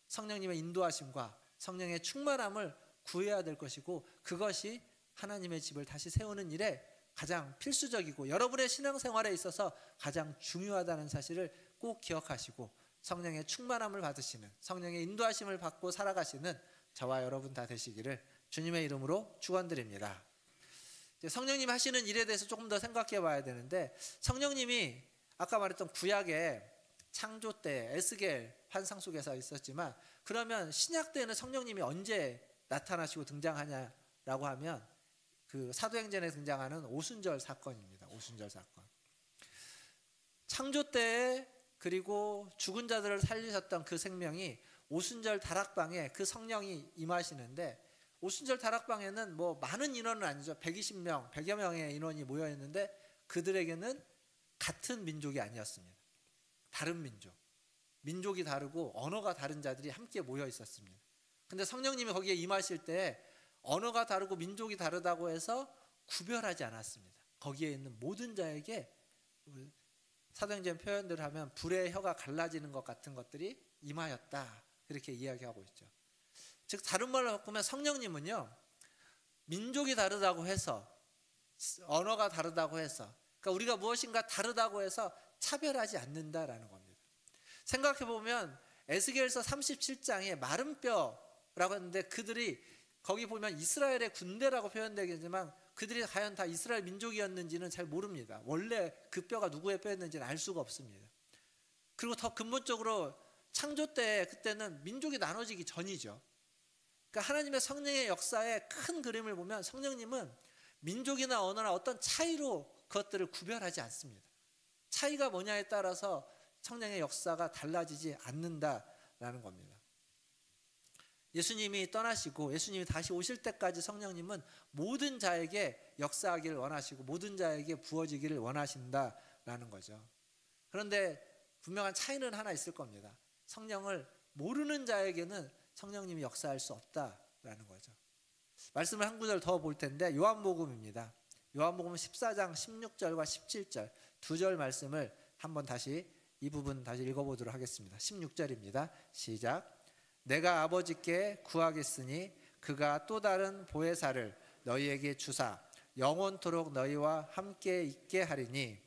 성령님의 인도하심과 성령의 충만함을 구해야 될 것이고, 그것이 하나님의 집을 다시 세우는 일에 가장 필수적이고 여러분의 신앙생활에 있어서 가장 중요하다는 사실을 꼭 기억하시고, 성령의 충만함을 받으시는, 성령의 인도하심을 받고 살아가시는 저와 여러분 다 되시기를 주님의 이름으로 축원드립니다. 성령님 하시는 일에 대해서 조금 더 생각해 봐야 되는데, 성령님이 아까 말했던 구약의 창조 때 에스겔 환상 속에서 있었지만, 그러면 신약 때는 성령님이 언제 나타나시고 등장하냐라고 하면 그 사도행전에 등장하는 오순절 사건입니다. 오순절 사건. 창조 때에 그리고 죽은 자들을 살리셨던 그 생명이 오순절 다락방에 그 성령이 임하시는데, 오순절 다락방에는 뭐 많은 인원은 아니죠. 120명, 100여 명의 인원이 모여 있는데 그들에게는 같은 민족이 아니었습니다. 다른 민족이 다르고 언어가 다른 자들이 함께 모여 있었습니다. 근데 성령님이 거기에 임하실 때 언어가 다르고 민족이 다르다고 해서 구별하지 않았습니다. 거기에 있는 모든 자에게 사도행전 표현대로 하면 불의 혀가 갈라지는 것 같은 것들이 임하였다, 이렇게 이야기하고 있죠. 즉 다른 말로 바꾸면 성령님은요, 민족이 다르다고 해서, 언어가 다르다고 해서, 그러니까 우리가 무엇인가 다르다고 해서 차별하지 않는다라는 겁니다. 생각해보면 에스겔서 37장에 마른 뼈라고 했는데, 그들이 거기 보면 이스라엘의 군대라고 표현되겠지만 그들이 과연 다 이스라엘 민족이었는지는 잘 모릅니다. 원래 그 뼈가 누구의 뼈였는지는 알 수가 없습니다. 그리고 더 근본적으로 창조 때, 그때는 민족이 나눠지기 전이죠. 그러니까 하나님의 성령의 역사의 큰 그림을 보면 성령님은 민족이나 언어나 어떤 차이로 그것들을 구별하지 않습니다. 차이가 뭐냐에 따라서 성령의 역사가 달라지지 않는다라는 겁니다. 예수님이 떠나시고 예수님이 다시 오실 때까지 성령님은 모든 자에게 역사하기를 원하시고 모든 자에게 부어지기를 원하신다라는 거죠. 그런데 분명한 차이는 하나 있을 겁니다. 성령을 모르는 자에게는 성령님이 역사할 수 없다라는 거죠. 말씀을 한 구절 더 볼 텐데, 요한복음입니다. 요한복음 14장 16절과 17절 두 절 말씀을 한번 다시 이 부분 다시 읽어보도록 하겠습니다. 16절입니다. 시작. 내가 아버지께 구하겠으니 그가 또 다른 보혜사를 너희에게 주사 영원토록 너희와 함께 있게 하리니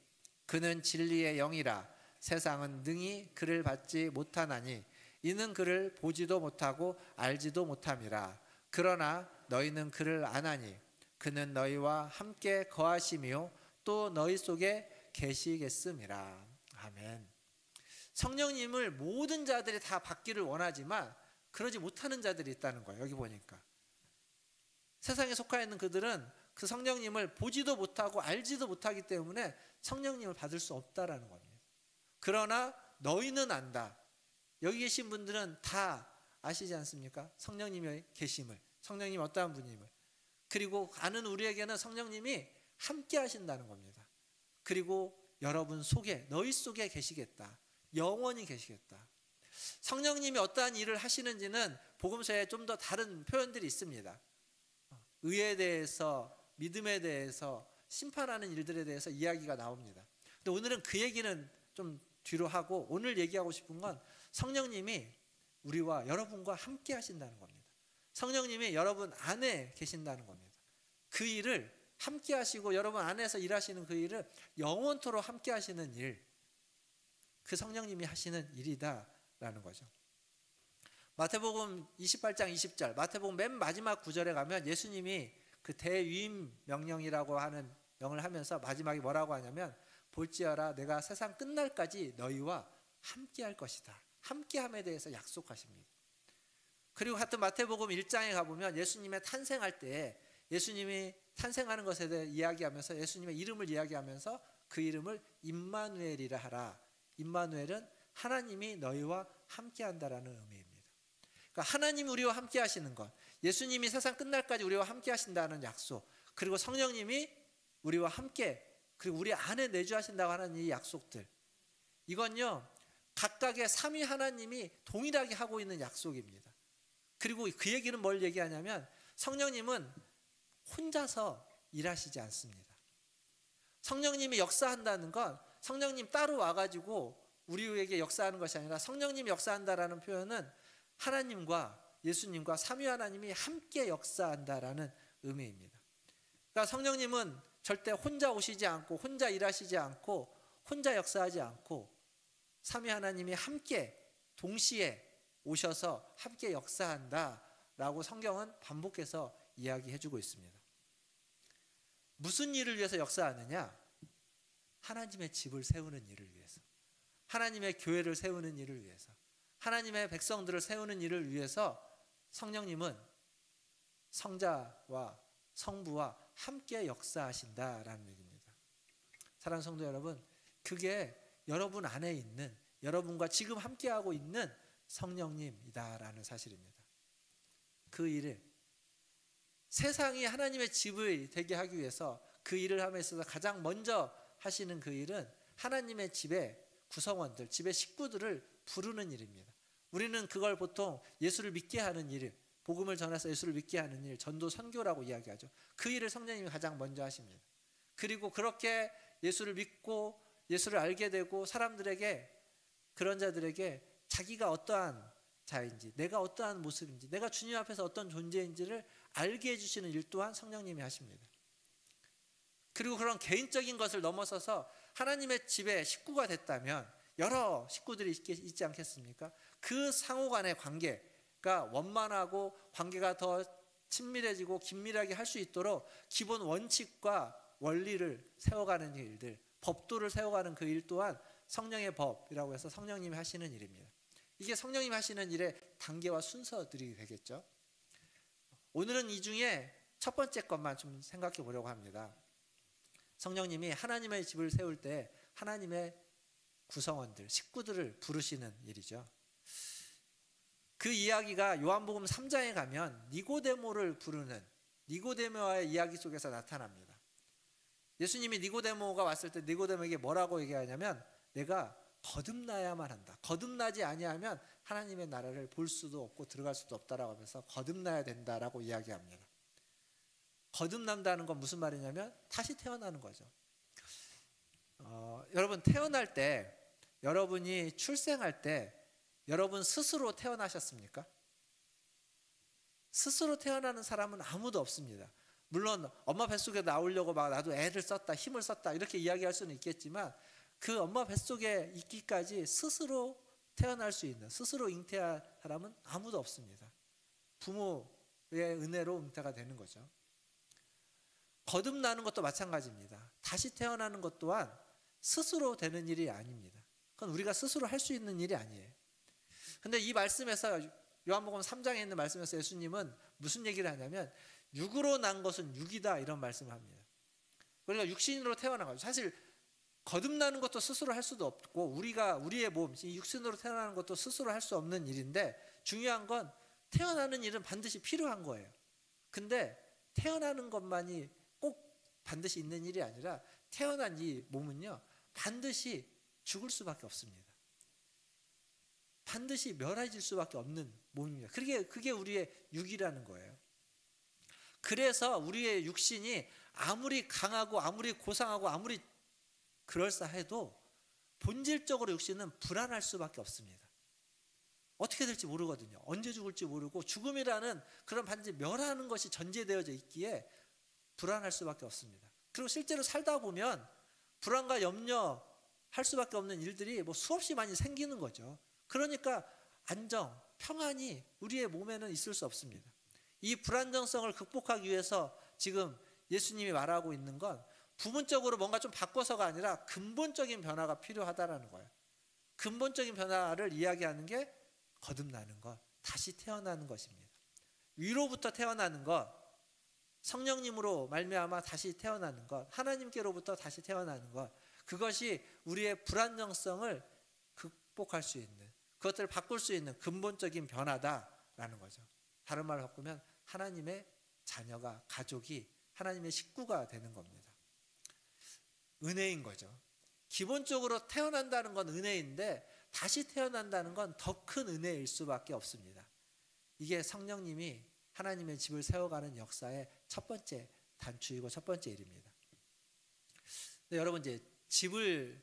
그는 진리의 영이라. 세상은 능히 그를 받지 못하나니 이는 그를 보지도 못하고 알지도 못함이라. 그러나 너희는 그를 아나니 그는 너희와 함께 거하시며 또 너희 속에 계시겠음이라. 아멘. 성령님을 모든 자들이 다 받기를 원하지만 그러지 못하는 자들이 있다는 거예요. 여기 보니까 세상에 속하 있는 그들은 그 성령님을 보지도 못하고 알지도 못하기 때문에 성령님을 받을 수 없다라는 겁니다. 그러나 너희는 안다. 여기 계신 분들은 다 아시지 않습니까? 성령님의 계심을, 성령님이 어떠한 분임을. 그리고 아는 우리에게는 성령님이 함께 하신다는 겁니다. 그리고 여러분 속에, 너희 속에 계시겠다. 영원히 계시겠다. 성령님이 어떠한 일을 하시는지는 복음서에 좀 더 다른 표현들이 있습니다. 의에 대해서, 믿음에 대해서, 심판하는 일들에 대해서 이야기가 나옵니다. 근데 오늘은 그 얘기는 좀 뒤로 하고, 오늘 얘기하고 싶은 건 성령님이 우리와 여러분과 함께 하신다는 겁니다. 성령님이 여러분 안에 계신다는 겁니다. 그 일을 함께 하시고 여러분 안에서 일하시는 그 일을 영원토록 함께 하시는 일, 그 성령님이 하시는 일이다라는 거죠. 마태복음 28장 20절, 마태복음 맨 마지막 구절에 가면 예수님이 그 대위임 명령이라고 하는 명을 하면서 마지막에 뭐라고 하냐면 볼지어라 내가 세상 끝날까지 너희와 함께 할 것이다. 함께함에 대해서 약속하십니다. 그리고 같은 마태복음 1장에 가보면 예수님의 탄생할 때 예수님이 탄생하는 것에 대해 이야기하면서 예수님의 이름을 이야기하면서 그 이름을 임마누엘이라 하라. 임마누엘은 하나님이 너희와 함께한다라는 의미입니다. 그러니까 하나님이 우리와 함께 하시는 것, 예수님이 세상 끝날까지 우리와 함께 하신다는 약속, 그리고 성령님이 우리와 함께 그리고 우리 안에 내주하신다고 하는 이 약속들, 이건요 각각의 삼위 하나님이 동일하게 하고 있는 약속입니다. 그리고 그 얘기는 뭘 얘기하냐면 성령님은 혼자서 일하시지 않습니다. 성령님이 역사한다는 건 성령님 따로 와가지고 우리에게 역사하는 것이 아니라 성령님이 역사한다라는 표현은 하나님과 예수님과 삼위 하나님이 함께 역사한다라는 의미입니다. 그러니까 성령님은 절대 혼자 오시지 않고 혼자 일하시지 않고 혼자 역사하지 않고 삼위 하나님이 함께 동시에 오셔서 함께 역사한다라고 성경은 반복해서 이야기해주고 있습니다. 무슨 일을 위해서 역사하느냐? 하나님의 집을 세우는 일을 위해서, 하나님의 교회를 세우는 일을 위해서, 하나님의 백성들을 세우는 일을 위해서 성령님은 성자와 성부와 함께 역사하신다라는 얘기입니다. 사랑하는 성도 여러분, 그게 여러분 안에 있는, 여러분과 지금 함께하고 있는 성령님이다라는 사실입니다. 그 일을 세상이 하나님의 집을 되게 하기 위해서 그 일을 함에 있어서 가장 먼저 하시는 그 일은 하나님의 집의 구성원들, 집의 식구들을 부르는 일입니다. 우리는 그걸 보통 예수를 믿게 하는 일, 복음을 전해서 예수를 믿게 하는 일, 전도 선교라고 이야기하죠. 그 일을 성령님이 가장 먼저 하십니다. 그리고 그렇게 예수를 믿고 예수를 알게 되고 사람들에게, 그런 자들에게 자기가 어떠한 자인지, 내가 어떠한 모습인지, 내가 주님 앞에서 어떤 존재인지를 알게 해주시는 일 또한 성령님이 하십니다. 그리고 그런 개인적인 것을 넘어서서 하나님의 집에 식구가 됐다면 여러 식구들이 있지 않겠습니까? 그 상호 간의 관계가 원만하고 관계가 더 친밀해지고 긴밀하게 할 수 있도록 기본 원칙과 원리를 세워가는 일들, 법도를 세워가는 그 일 또한 성령의 법이라고 해서 성령님이 하시는 일입니다. 이게 성령님이 하시는 일의 단계와 순서들이 되겠죠. 오늘은 이 중에 첫 번째 것만 좀 생각해 보려고 합니다. 성령님이 하나님의 집을 세울 때 하나님의 구성원들, 식구들을 부르시는 일이죠. 그 이야기가 요한복음 3장에 가면 니고데모를 부르는, 니고데모와의 이야기 속에서 나타납니다. 예수님이 니고데모가 왔을 때 니고데모에게 뭐라고 얘기하냐면 내가 거듭나야만 한다. 거듭나지 아니하면 하나님의 나라를 볼 수도 없고 들어갈 수도 없다라고 하면서 거듭나야 된다라고 이야기합니다. 거듭난다는 건 무슨 말이냐면 다시 태어나는 거죠. 여러분 태어날 때, 여러분이 출생할 때 여러분 스스로 태어나셨습니까? 스스로 태어나는 사람은 아무도 없습니다. 물론 엄마 뱃속에 나오려고 막 나도 애를 썼다, 힘을 썼다 이렇게 이야기할 수는 있겠지만 그 엄마 뱃속에 있기까지 스스로 태어날 수 있는, 스스로 잉태한 사람은 아무도 없습니다. 부모의 은혜로 잉태가 되는 거죠. 거듭나는 것도 마찬가지입니다. 다시 태어나는 것 또한 스스로 되는 일이 아닙니다. 그건 우리가 스스로 할 수 있는 일이 아니에요. 근데 이 말씀에서, 요한복음 3장에 있는 말씀에서 예수님은 무슨 얘기를 하냐면 육으로 난 것은 육이다 이런 말씀을 합니다. 그러니까 육신으로 태어난 거죠. 사실 거듭나는 것도 스스로 할 수도 없고 우리의 몸, 육신으로 태어나는 것도 스스로 할 수 없는 일인데 중요한 건 태어나는 일은 반드시 필요한 거예요. 근데 태어나는 것만이 꼭 반드시 있는 일이 아니라 태어난 이 몸은요 반드시 죽을 수밖에 없습니다. 반드시 멸해질 수밖에 없는 몸입니다. 그게 우리의 육이라는 거예요. 그래서 우리의 육신이 아무리 강하고 아무리 고상하고 아무리 그럴싸해도 본질적으로 육신은 불안할 수밖에 없습니다. 어떻게 될지 모르거든요. 언제 죽을지 모르고 죽음이라는 그런 반드시 멸하는 것이 전제되어져 있기에 불안할 수밖에 없습니다. 그리고 실제로 살다 보면 불안과 염려할 수밖에 없는 일들이 뭐 수없이 많이 생기는 거죠. 그러니까 안정, 평안이 우리의 몸에는 있을 수 없습니다. 이 불안정성을 극복하기 위해서 지금 예수님이 말하고 있는 건 부분적으로 뭔가 좀 바꿔서가 아니라 근본적인 변화가 필요하다라는 거예요. 근본적인 변화를 이야기하는 게 거듭나는 것, 다시 태어나는 것입니다. 위로부터 태어나는 것, 성령님으로 말미암아 다시 태어나는 것, 하나님께로부터 다시 태어나는 것, 그것이 우리의 불안정성을 극복할 수 있는, 그것들을 바꿀 수 있는 근본적인 변화다라는 거죠. 다른 말로 바꾸면 하나님의 자녀가, 가족이 하나님의 식구가 되는 겁니다. 은혜인 거죠. 기본적으로 태어난다는 건 은혜인데 다시 태어난다는 건 더 큰 은혜일 수밖에 없습니다. 이게 성령님이 하나님의 집을 세워가는 역사의 첫 번째 단추이고 첫 번째 일입니다. 근데 여러분, 이제 집을,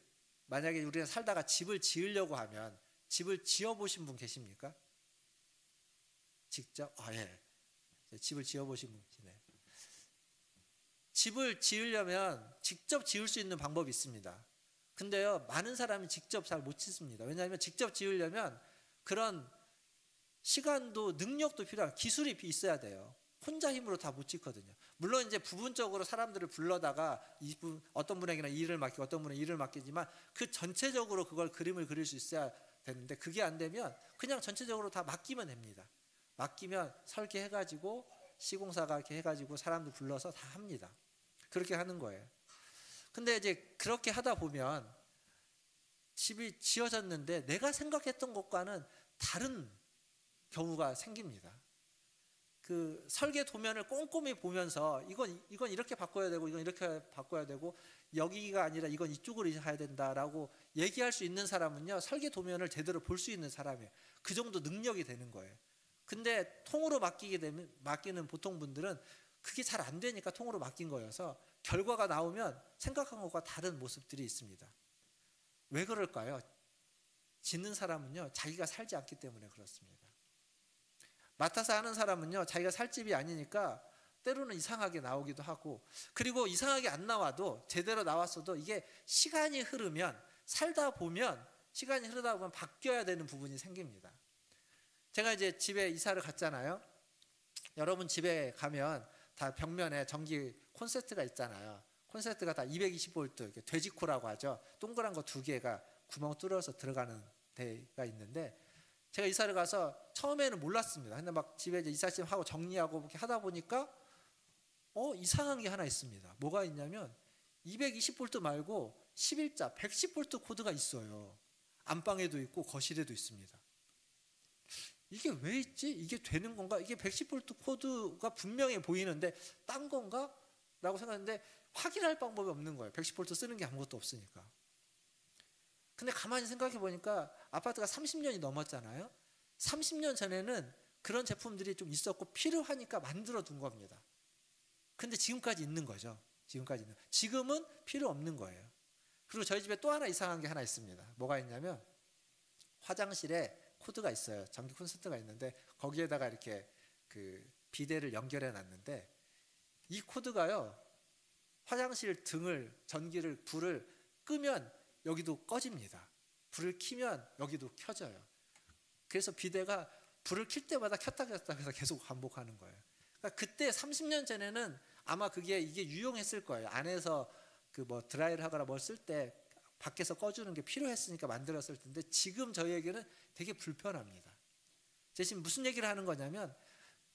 만약에 우리가 살다가 집을 지으려고 하면 집을 지어보신 분 계십니까? 직접? 예. 집을 지어보신 분 계시네요. 집을 지으려면 직접 지을 수 있는 방법이 있습니다. 근데요, 많은 사람이 직접 잘 못 짓습니다. 왜냐하면 직접 지으려면 그런 시간도 능력도 필요한, 기술이 있어야 돼요. 혼자 힘으로 다 못 짓거든요. 물론 이제 부분적으로 사람들을 불러다가 어떤 분에게는 일을 맡기고 어떤 분에게 일을 맡기지만 그 전체적으로 그걸 그림을 그릴 수 있어야 되는데, 그게 안 되면 그냥 전체적으로 다 맡기면 됩니다. 맡기면 설계해가지고 시공사가 이렇게 해가지고 사람들 불러서 다 합니다. 그렇게 하는 거예요. 근데 이제 그렇게 하다 보면 집이 지어졌는데 내가 생각했던 것과는 다른 경우가 생깁니다. 그 설계 도면을 꼼꼼히 보면서 이건 이렇게 바꿔야 되고 이건 이렇게 바꿔야 되고 여기가 아니라 이건 이쪽으로 해야 된다라고 얘기할 수 있는 사람은요, 설계 도면을 제대로 볼 수 있는 사람이에요. 그 정도 능력이 되는 거예요. 근데 통으로 맡기는 보통 분들은 그게 잘 안 되니까 통으로 맡긴 거여서 결과가 나오면 생각한 것과 다른 모습들이 있습니다. 왜 그럴까요? 짓는 사람은요, 자기가 살지 않기 때문에 그렇습니다. 맡아서 하는 사람은요, 자기가 살 집이 아니니까 때로는 이상하게 나오기도 하고, 그리고 이상하게 안 나와도, 제대로 나왔어도 이게 시간이 흐르면, 살다 보면, 시간이 흐르다 보면 바뀌어야 되는 부분이 생깁니다. 제가 이제 집에 이사를 갔잖아요. 여러분 집에 가면 다 벽면에 전기 콘센트가 있잖아요. 콘센트가 다 220V, 돼지코라고 하죠. 동그란 거 2개가 구멍 뚫어서 들어가는 데가 있는데, 제가 이사를 가서 처음에는 몰랐습니다. 근데 막 집에 이제 이삿짐 하고 정리하고 이렇게 하다 보니까 이상한 게 하나 있습니다. 뭐가 있냐면 220V 말고 11자 110V 코드가 있어요. 안방에도 있고 거실에도 있습니다. 이게 왜 있지? 이게 되는 건가? 이게 110V 코드가 분명히 보이는데 딴 건가? 라고 생각했는데 확인할 방법이 없는 거예요. 110V 쓰는 게 아무것도 없으니까. 근데 가만히 생각해 보니까 아파트가 30년이 넘었잖아요. 30년 전에는 그런 제품들이 좀 있었고 필요하니까 만들어 둔 겁니다. 근데 지금까지 있는 거죠. 지금은 필요 없는 거예요. 그리고 저희 집에 또 하나 이상한 게 하나 있습니다. 뭐가 있냐면 화장실에 코드가 있어요. 전기 콘센트가 있는데 거기에다가 이렇게 그 비데를 연결해 놨는데, 이 코드가요, 화장실 등을, 불을 끄면 여기도 꺼집니다. 불을 켜면 여기도 켜져요. 그래서 비데가 불을 켤 때마다 켰다 해서 계속 반복하는 거예요. 그러니까 그때 30년 전에는 아마 이게 유용했을 거예요. 안에서 그 뭐 드라이를 하거나 뭘 쓸 때 밖에서 꺼주는 게 필요했으니까 만들었을 텐데, 지금 저희에게는 되게 불편합니다. 제가 지금 무슨 얘기를 하는 거냐면,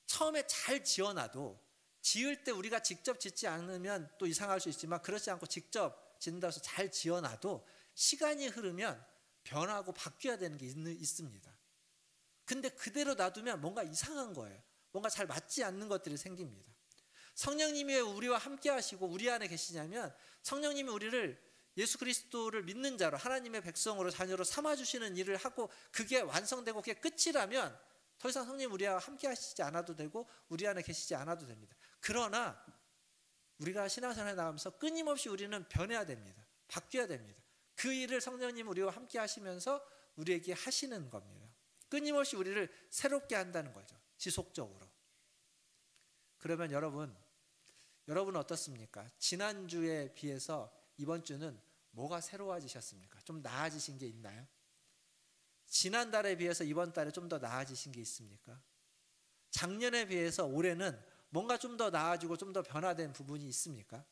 처음에 잘 지어놔도 지을 때 우리가 직접 짓지 않으면 또 이상할 수 있지만, 그렇지 않고 직접 짓는다고 해서 잘 지어놔도 시간이 흐르면 변하고 바뀌어야 되는 게 있습니다. 근데 그대로 놔두면 뭔가 이상한 거예요. 뭔가 잘 맞지 않는 것들이 생깁니다. 성령님이 왜 우리와 함께 하시고 우리 안에 계시냐면, 성령님이 우리를 예수 그리스도를 믿는 자로, 하나님의 백성으로, 자녀로 삼아주시는 일을 하고 그게 완성되고 그게 끝이라면 더 이상 성령님 우리와 함께 하시지 않아도 되고 우리 안에 계시지 않아도 됩니다. 그러나 우리가 신앙생활에 나가면서 끊임없이 우리는 변해야 됩니다. 바뀌어야 됩니다. 그 일을 성령님 우리와 함께 하시면서 우리에게 하시는 겁니다. 끊임없이 우리를 새롭게 한다는 거죠. 지속적으로. 그러면 여러분 여러분은 어떻습니까? 지난주에 비해서 이번 주는 뭐가 새로워지셨습니까? 좀 나아지신 게 있나요? 지난달에 비해서 이번 달에 좀 더 나아지신 게 있습니까? 작년에 비해서 올해는 뭔가 좀 더 나아지고 좀 더 변화된 부분이 있습니까?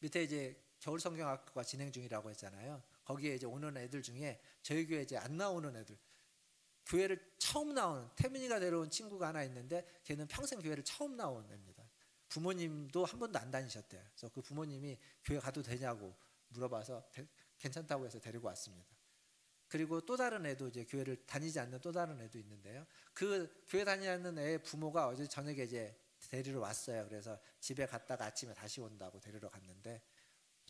밑에 이제 겨울성경학교가 진행 중이라고 했잖아요. 거기에 이제 오는 애들 중에 저희 교회 이제 안 나오는 애들, 교회를 처음 나오는, 태민이가 데려온 친구가 하나 있는데 걔는 평생 교회를 처음 나온 애입니다. 부모님도 한 번도 안 다니셨대요. 그래서 그 부모님이 교회 가도 되냐고 물어봐서 괜찮다고 해서 데리고 왔습니다. 그리고 또 다른 애도 이제 교회를 다니지 않는 또 다른 애도 있는데요. 그 교회 다니지 않는 애의 부모가 어제 저녁에 이제 데리러 왔어요. 그래서 집에 갔다가 아침에 다시 온다고 데리러 갔는데,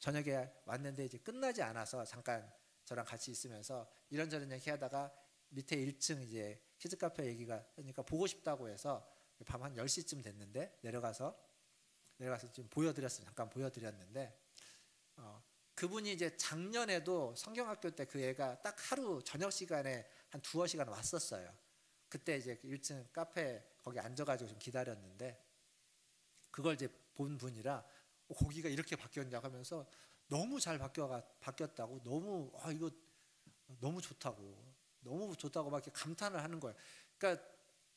저녁에 왔는데 이제 끝나지 않아서 잠깐 저랑 같이 있으면서 이런저런 얘기하다가 밑에 1층 이제 키즈 카페 얘기가 하니까 보고 싶다고 해서 밤 한 10시쯤 됐는데 내려가서 좀 보여드렸어요. 잠깐 보여드렸는데, 그분이 이제 작년에도 성경학교 때 그 애가 딱 하루 저녁 시간에 한 2-3시간 왔었어요. 그때 이제 1층 카페 거기 앉아가지고 좀 기다렸는데, 그걸 이제 본 분이라 거기가 이렇게 바뀌었냐고 하면서 너무 잘 바뀌었다고, 너무 이거 너무 좋다고 막 이렇게 감탄을 하는 거예요. 그러니까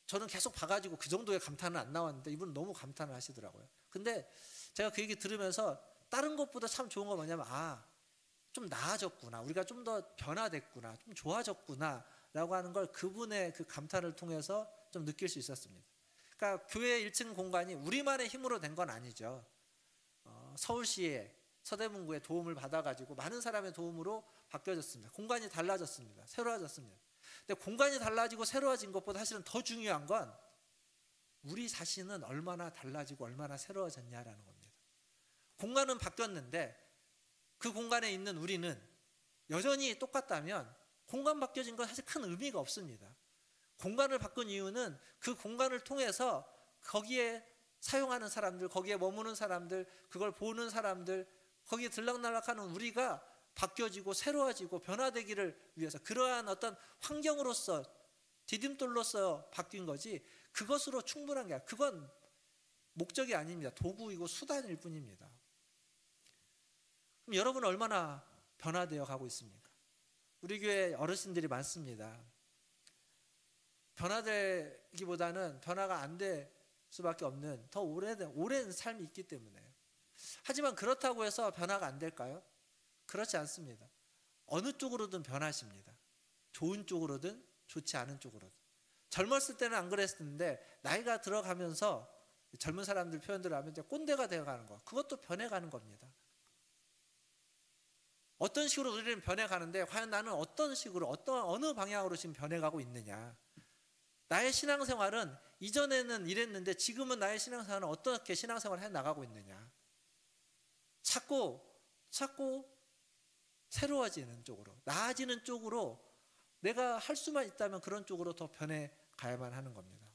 저는 계속 봐가지고 그 정도의 감탄은 안 나왔는데 이분은 너무 감탄을 하시더라고요. 근데 제가 그 얘기 들으면서 다른 것보다 참 좋은 건 뭐냐면, 좀 나아졌구나, 우리가 좀 더 변화됐구나, 좀 좋아졌구나 라고 하는 걸 그분의 그 감탄을 통해서 좀 느낄 수 있었습니다. 그러니까 교회 1층 공간이 우리만의 힘으로 된 건 아니죠. 서울시의 서대문구의 도움을 받아가지고 많은 사람의 도움으로 바뀌어졌습니다. 공간이 달라졌습니다. 새로워졌습니다. 근데 공간이 달라지고 새로워진 것보다 사실은 더 중요한 건 우리 자신은 얼마나 달라지고 얼마나 새로워졌냐라는 겁니다. 공간은 바뀌었는데 그 공간에 있는 우리는 여전히 똑같다면 공간 바뀌어진 건 사실 큰 의미가 없습니다. 공간을 바꾼 이유는 그 공간을 통해서 거기에 사용하는 사람들, 거기에 머무는 사람들, 그걸 보는 사람들, 거기에 들락날락하는 우리가 바뀌어지고 새로워지고 변화되기를 위해서, 그러한 어떤 환경으로서 디딤돌로서 바뀐 거지 그것으로 충분한 게 아니라, 그건 목적이 아닙니다. 도구이고 수단일 뿐입니다. 그럼 여러분은 얼마나 변화되어 가고 있습니까? 우리 교회 어르신들이 많습니다. 변화되기보다는 변화가 안 될 수밖에 없는 더 오랜 삶이 있기 때문에. 하지만 그렇다고 해서 변화가 안 될까요? 그렇지 않습니다. 어느 쪽으로든 변하십니다. 좋은 쪽으로든 좋지 않은 쪽으로든. 젊었을 때는 안 그랬었는데 나이가 들어가면서 젊은 사람들 표현대로 하면 이제 꼰대가 되어가는 거, 그것도 변해가는 겁니다. 어떤 식으로 우리는 변해가는데 과연 나는 어떤 식으로 어느 방향으로 지금 변해가고 있느냐. 나의 신앙생활은 이전에는 이랬는데 지금은 나의 신앙생활은 어떻게 신앙생활을 해나가고 있느냐. 자꾸 새로워지는 쪽으로, 나아지는 쪽으로 내가 할 수만 있다면 그런 쪽으로 더 변해가야만 하는 겁니다.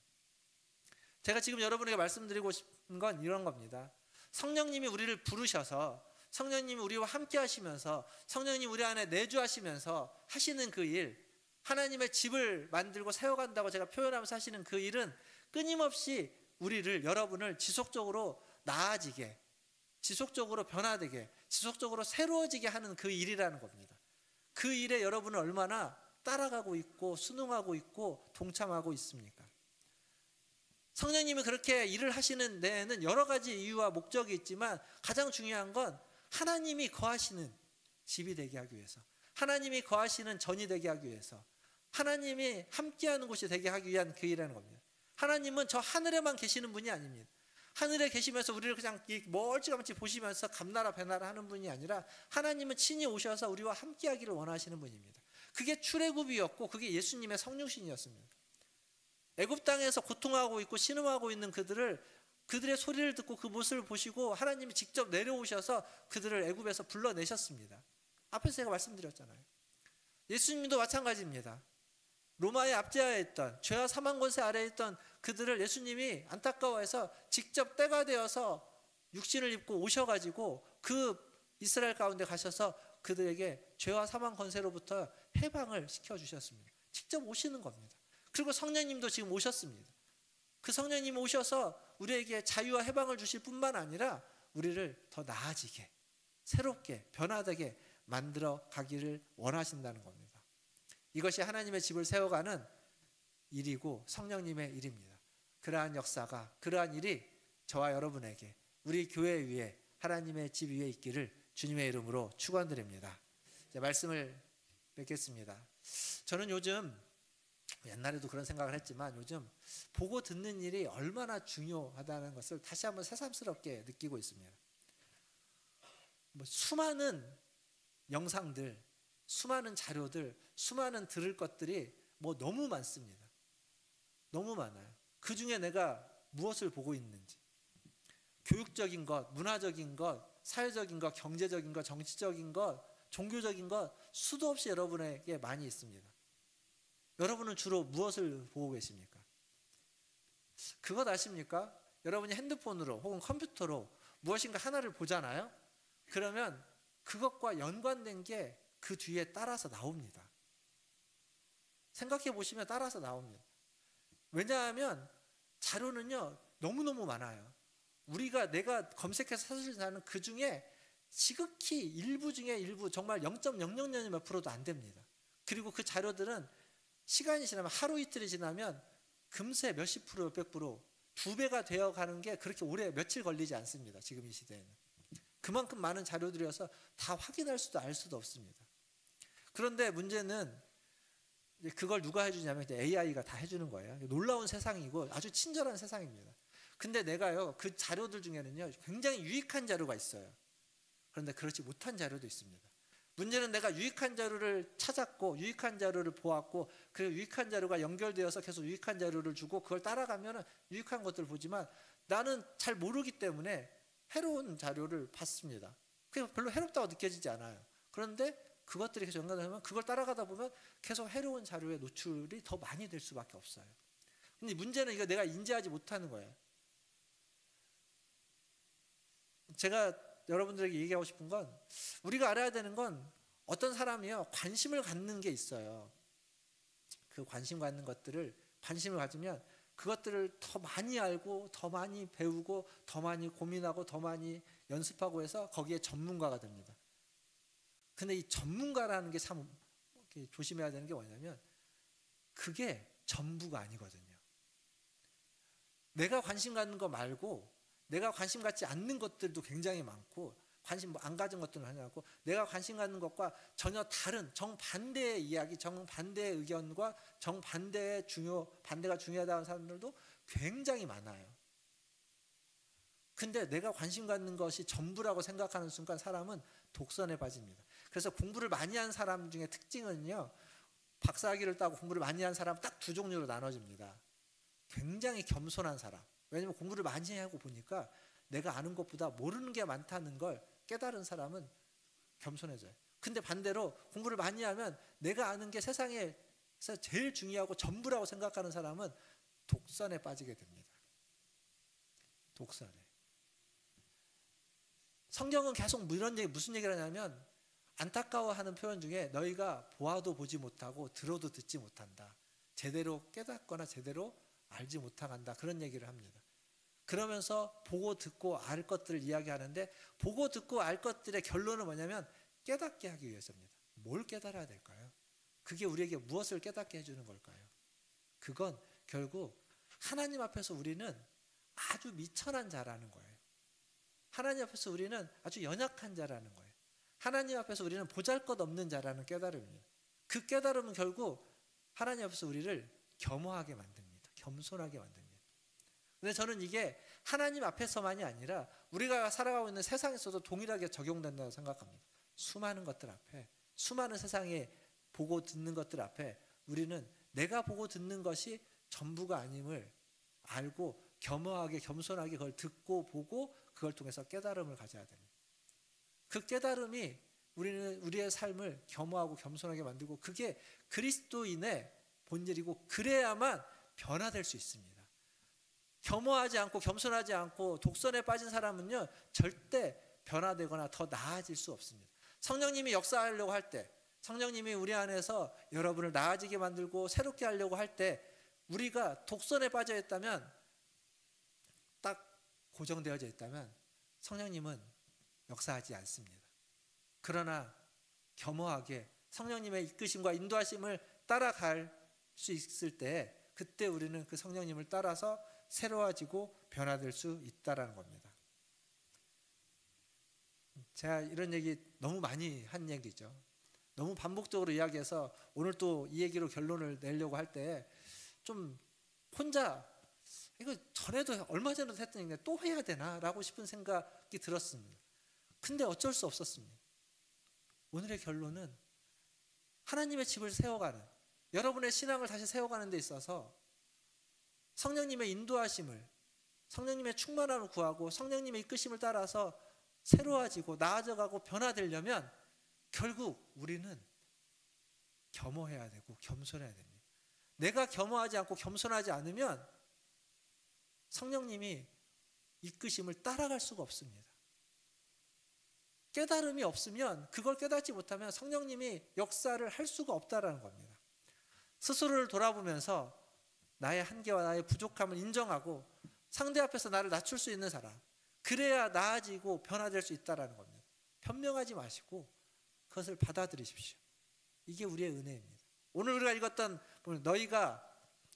제가 지금 여러분에게 말씀드리고 싶은 건 이런 겁니다. 성령님이 우리를 부르셔서, 성령님이 우리와 함께 하시면서, 성령님이 우리 안에 내주하시면서 하시는 그 일, 하나님의 집을 만들고 세워간다고 제가 표현하면서 하시는 그 일은 끊임없이 우리를, 여러분을 지속적으로 나아지게, 지속적으로 변화되게, 지속적으로 새로워지게 하는 그 일이라는 겁니다. 그 일에 여러분은 얼마나 따라가고 있고 순응하고 있고 동참하고 있습니까? 성령님이 그렇게 일을 하시는 데에는 여러 가지 이유와 목적이 있지만 가장 중요한 건 하나님이 거하시는 집이 되게 하기 위해서, 하나님이 거하시는 전이 되게 하기 위해서, 하나님이 함께하는 곳이 되게 하기 위한 그 일이라는 겁니다. 하나님은 저 하늘에만 계시는 분이 아닙니다. 하늘에 계시면서 우리를 그냥 멀찌감치 보시면서 감나라 배나라 하는 분이 아니라 하나님은 친히 오셔서 우리와 함께하기를 원하시는 분입니다. 그게 출애굽이었고 그게 예수님의 성육신이었습니다. 애굽 땅에서 고통하고 있고 신음하고 있는 그들의 소리를 듣고 그 모습을 보시고 하나님이 직접 내려오셔서 그들을 애굽에서 불러내셨습니다. 앞에서 제가 말씀드렸잖아요. 예수님도 마찬가지입니다. 로마의 압제하에 있던, 죄와 사망 권세 아래에 있던 그들을 예수님이 안타까워해서 직접 때가 되어서 육신을 입고 오셔가지고 그 이스라엘 가운데 가셔서 그들에게 죄와 사망 권세로부터 해방을 시켜주셨습니다. 직접 오시는 겁니다. 그리고 성령님도 지금 오셨습니다. 그 성령님이 오셔서 우리에게 자유와 해방을 주실 뿐만 아니라 우리를 더 나아지게, 새롭게, 변화되게 만들어 가기를 원하신다는 겁니다. 이것이 하나님의 집을 세워가는 일이고 성령님의 일입니다. 그러한 역사가, 그러한 일이 저와 여러분에게, 우리 교회 위에, 하나님의 집 위에 있기를 주님의 이름으로 축원드립니다. 이제 말씀을 맺겠습니다. 저는 요즘, 옛날에도 그런 생각을 했지만 요즘 보고 듣는 일이 얼마나 중요하다는 것을 다시 한번 새삼스럽게 느끼고 있습니다. 수많은 영상들, 수많은 자료들, 수많은 들을 것들이 너무 많습니다. 너무 많아요. 그 중에 내가 무엇을 보고 있는지, 교육적인 것, 문화적인 것, 사회적인 것, 경제적인 것, 정치적인 것, 종교적인 것, 수도 없이 여러분에게 많이 있습니다. 여러분은 주로 무엇을 보고 계십니까? 그것 아십니까? 여러분이 핸드폰으로 혹은 컴퓨터로 무엇인가 하나를 보잖아요. 그러면 그것과 연관된 게 그 뒤에 따라서 나옵니다. 생각해 보시면 따라서 나옵니다. 왜냐하면 자료는요 너무너무 많아요. 내가 검색해서 찾을 수 있는 그 중에 지극히 일부 중에 일부, 정말 0.00 몇 프로도 안 됩니다. 그리고 그 자료들은 시간이 지나면, 하루 이틀이 지나면 금세 몇십 프로, 몇백 프로, 2배가 되어 가는 게 그렇게 오래, 며칠 걸리지 않습니다. 지금 이 시대에는. 그만큼 많은 자료들이어서 다 확인할 수도 알 수도 없습니다. 그런데 문제는 그걸 누가 해주냐면 AI가 다 해주는 거예요. 놀라운 세상이고 아주 친절한 세상입니다. 근데 내가요, 그 자료들 중에는요 굉장히 유익한 자료가 있어요. 그런데 그렇지 못한 자료도 있습니다. 문제는 내가 유익한 자료를 찾았고 유익한 자료를 보았고 그 유익한 자료가 연결되어서 계속 유익한 자료를 주고 그걸 따라가면 유익한 것들을 보지만 나는 잘 모르기 때문에 해로운 자료를 봤습니다. 그게 별로 해롭다고 느껴지지 않아요. 그런데 그것들이 계속 연관되면 그걸 따라가다 보면 계속 해로운 자료에 노출이 더 많이 될 수밖에 없어요. 근데 문제는 이거 내가 인지하지 못하는 거예요. 제가 여러분들에게 얘기하고 싶은 건, 우리가 알아야 되는 건 어떤 사람이요 관심을 갖는 게 있어요. 그 관심 갖는 것들을, 관심을 가지면 그것들을 더 많이 알고 더 많이 배우고 더 많이 고민하고 더 많이 연습하고 해서 거기에 전문가가 됩니다. 근데 이 전문가라는 게 참 조심해야 되는 게 뭐냐면 그게 전부가 아니거든요. 내가 관심 갖는 거 말고 내가 관심 갖지 않는 것들도 굉장히 많고, 관심 안 가진 것들은 많고, 내가 관심 갖는 것과 전혀 다른 정반대의 이야기, 정반대의 의견과 정반대의 반대가 중요하다는 사람들도 굉장히 많아요. 근데 내가 관심 갖는 것이 전부라고 생각하는 순간 사람은 독선에 빠집니다. 그래서 공부를 많이 한 사람 중에 특징은요, 박사학위를 따고 공부를 많이 한 사람 딱 두 종류로 나눠집니다. 굉장히 겸손한 사람. 왜냐하면 공부를 많이 하고 보니까 내가 아는 것보다 모르는 게 많다는 걸 깨달은 사람은 겸손해져요. 근데 반대로 공부를 많이 하면 내가 아는 게 세상에서 제일 중요하고 전부라고 생각하는 사람은 독선에 빠지게 됩니다. 독선에. 성경은 계속 이런 얘기, 무슨 얘기를 하냐면 안타까워하는 표현 중에 너희가 보아도 보지 못하고 들어도 듣지 못한다. 제대로 깨닫거나 제대로 알지 못한다. 그런 얘기를 합니다. 그러면서 보고 듣고 알 것들을 이야기하는데, 보고 듣고 알 것들의 결론은 뭐냐면 깨닫게 하기 위해서입니다. 뭘 깨달아야 될까요? 그게 우리에게 무엇을 깨닫게 해주는 걸까요? 그건 결국 하나님 앞에서 우리는 아주 미천한 자라는 거예요. 하나님 앞에서 우리는 아주 연약한 자라는 거예요. 하나님 앞에서 우리는 보잘것없는 자라는 깨달음이에요. 그 깨달음은 결국 하나님 앞에서 우리를 겸허하게 만듭니다. 겸손하게 만듭니다. 근데 저는 이게 하나님 앞에서만이 아니라 우리가 살아가고 있는 세상에서도 동일하게 적용된다고 생각합니다. 수많은 것들 앞에, 수많은 세상에 보고 듣는 것들 앞에 우리는 내가 보고 듣는 것이 전부가 아님을 알고 겸허하게, 겸손하게 그걸 듣고 보고 그걸 통해서 깨달음을 가져야 됩니다. 그 깨달음이 우리의 삶을 겸허하고 겸손하게 만들고, 그게 그리스도인의 본질이고, 그래야만 변화될 수 있습니다. 겸허하지 않고 겸손하지 않고 독선에 빠진 사람은요 절대 변화되거나 더 나아질 수 없습니다. 성령님이 역사하려고 할 때, 성령님이 우리 안에서 여러분을 나아지게 만들고 새롭게 하려고 할 때, 우리가 독선에 빠져 있다면 고정되어져 있다면 성령님은 역사하지 않습니다. 그러나 겸허하게 성령님의 이끄심과 인도하심을 따라갈 수 있을 때 그때 우리는 그 성령님을 따라서 새로워지고 변화될 수 있다라는 겁니다. 제가 이런 얘기 너무 많이 한 얘기죠. 너무 반복적으로 이야기해서 오늘 또 이 얘기로 결론을 내려고 할 때 좀 혼자 이거 전에도 얼마 전에도 했던 얘기인데 또 해야 되나라고 싶은 생각이 들었습니다. 근데 어쩔 수 없었습니다. 오늘의 결론은 하나님의 집을 세워가는, 여러분의 신앙을 다시 세워가는 데 있어서 성령님의 인도하심을, 성령님의 충만함을 구하고 성령님의 이끄심을 따라서 새로워지고 나아져가고 변화되려면 결국 우리는 겸허해야 되고 겸손해야 됩니다. 내가 겸허하지 않고 겸손하지 않으면 성령님이 이끄심을 따라갈 수가 없습니다. 깨달음이 없으면, 그걸 깨닫지 못하면 성령님이 역사를 할 수가 없다라는 겁니다. 스스로를 돌아보면서 나의 한계와 나의 부족함을 인정하고 상대 앞에서 나를 낮출 수 있는 사람, 그래야 나아지고 변화될 수 있다라는 겁니다. 변명하지 마시고 그것을 받아들이십시오. 이게 우리의 은혜입니다. 오늘 우리가 읽었던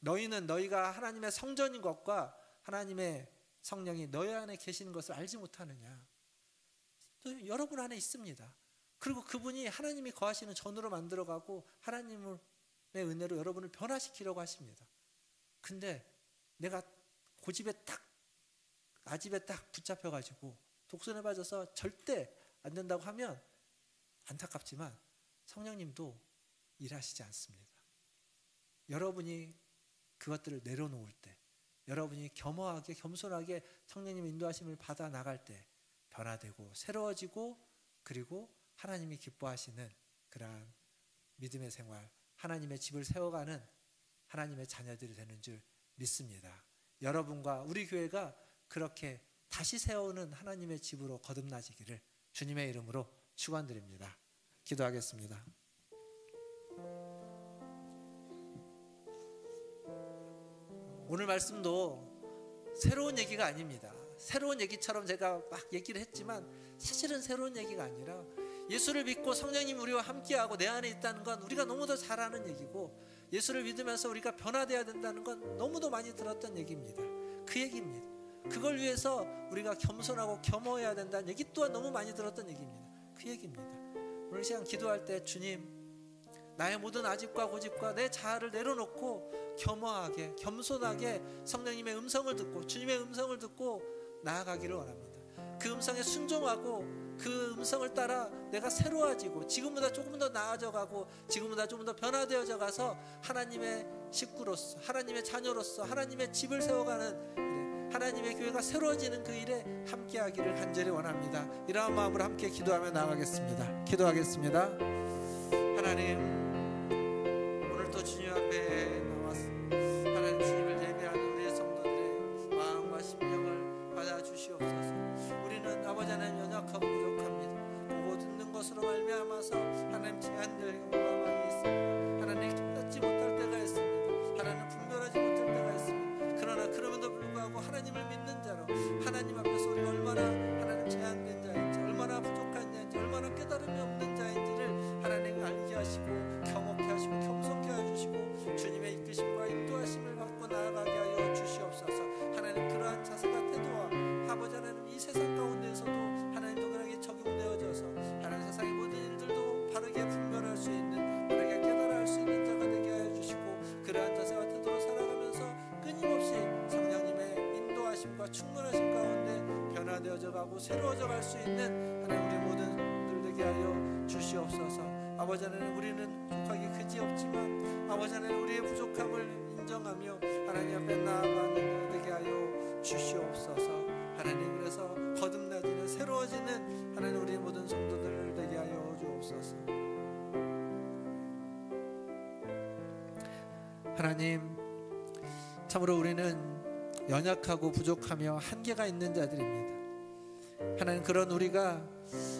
너희는 너희가 하나님의 성전인 것과 하나님의 성령이 너희 안에 계시는 것을 알지 못하느냐. 또 여러분 안에 있습니다. 그리고 그분이 하나님이 거하시는 전으로 만들어가고 하나님의 은혜로 여러분을 변화시키려고 하십니다. 근데 내가 고집에 딱, 아집에 딱 붙잡혀가지고 독선에 빠져서 절대 안 된다고 하면 안타깝지만 성령님도 일하시지 않습니다. 여러분이 그것들을 내려놓을 때, 여러분이 겸허하게 겸손하게 성령님의 인도하심을 받아 나갈 때 변화되고 새로워지고, 그리고 하나님이 기뻐하시는 그러한 믿음의 생활, 하나님의 집을 세워가는 하나님의 자녀들이 되는 줄 믿습니다. 여러분과 우리 교회가 그렇게 다시 세우는 하나님의 집으로 거듭나시기를 주님의 이름으로 축원드립니다. 기도하겠습니다. 오늘 말씀도 새로운 얘기가 아닙니다. 새로운 얘기처럼 제가 막 얘기를 했지만 사실은 새로운 얘기가 아니라 예수를 믿고 성령님 우리와 함께하고 내 안에 있다는 건 우리가 너무도 잘 아는 얘기고, 예수를 믿으면서 우리가 변화되어야 된다는 건 너무도 많이 들었던 얘기입니다. 그 얘기입니다. 그걸 위해서 우리가 겸손하고 겸허해야 된다는 얘기 또한 너무 많이 들었던 얘기입니다. 그 얘기입니다. 오늘 시간 기도할 때 주님, 나의 모든 아집과 고집과 내 자아를 내려놓고 겸허하게 겸손하게 성령님의 음성을 듣고 주님의 음성을 듣고 나아가기를 원합니다. 그 음성에 순종하고 그 음성을 따라 내가 새로워지고 지금보다 조금 더 나아져가고 지금보다 조금 더 변화되어져 가서 하나님의 식구로서, 하나님의 자녀로서 하나님의 집을 세워가는 일에, 하나님의 교회가 새로워지는 그 일에 함께하기를 간절히 원합니다. 이러한 마음으로 함께 기도하며 나아가겠습니다. 기도하겠습니다. 하나님, 오늘 또 주님 앞에 나와서 하나님 주님을 예배하는 우리의 성도들의 마음과 심령을 받아주시옵소서. 우리는 아버지 하나님 연약하고 부족합니다. 보고 듣는 것으로 말미암아서 하나님 제한될 경우가 많이 있습니다. 하나님 깨닫지 못할 때가 있습니다. 하나님 분별하지 못할 때가 있습니다. 그러나 그럼에도 불구하고 하나님을 믿는 자로 하나님 앞에서 우리가 얼마나 하나님 제한된 자인지, 얼마나 부족한 자인지, 얼마나 깨달음이 없는 자인지를 하나님 알게 하시고 경험케 하시고 겸손케 해주시고 주님의 이끄심과 인도하심을 받고 나아가게 하여 주시옵소서. 하나님, 그러한 자세가 태도와 아버지 하나님 이 세상 가운데에서도 하나님 동일하게 적용되어져서 하나님 세상의 모든 일들도 바르게 분별할 수 있는, 바르게 깨달아 수 있는 자가 되게 하여 주시고, 그러한 자세와 태도로 살아가면서 끊임없이 성령님의 인도하심과 충만하심 가운데 변화되어져 가고 새로워져 갈 수 있는 하나님 우리 모든 들 되게 하여 주시옵소서. 아버지 하나님, 우리는 족하기 그지없지만 아버지 하나님 우리의 부족함을 인정하며 하나님 앞에 나아가는 되게 하여 주시옵소서. 하나님, 그래서 거듭나지는 새로워지는 하나님 우리 모든 성도들 되게 하여 주옵소서. 하나님, 참으로 우리는 연약하고 부족하며 한계가 있는 자들입니다. 하나님, 그런 우리가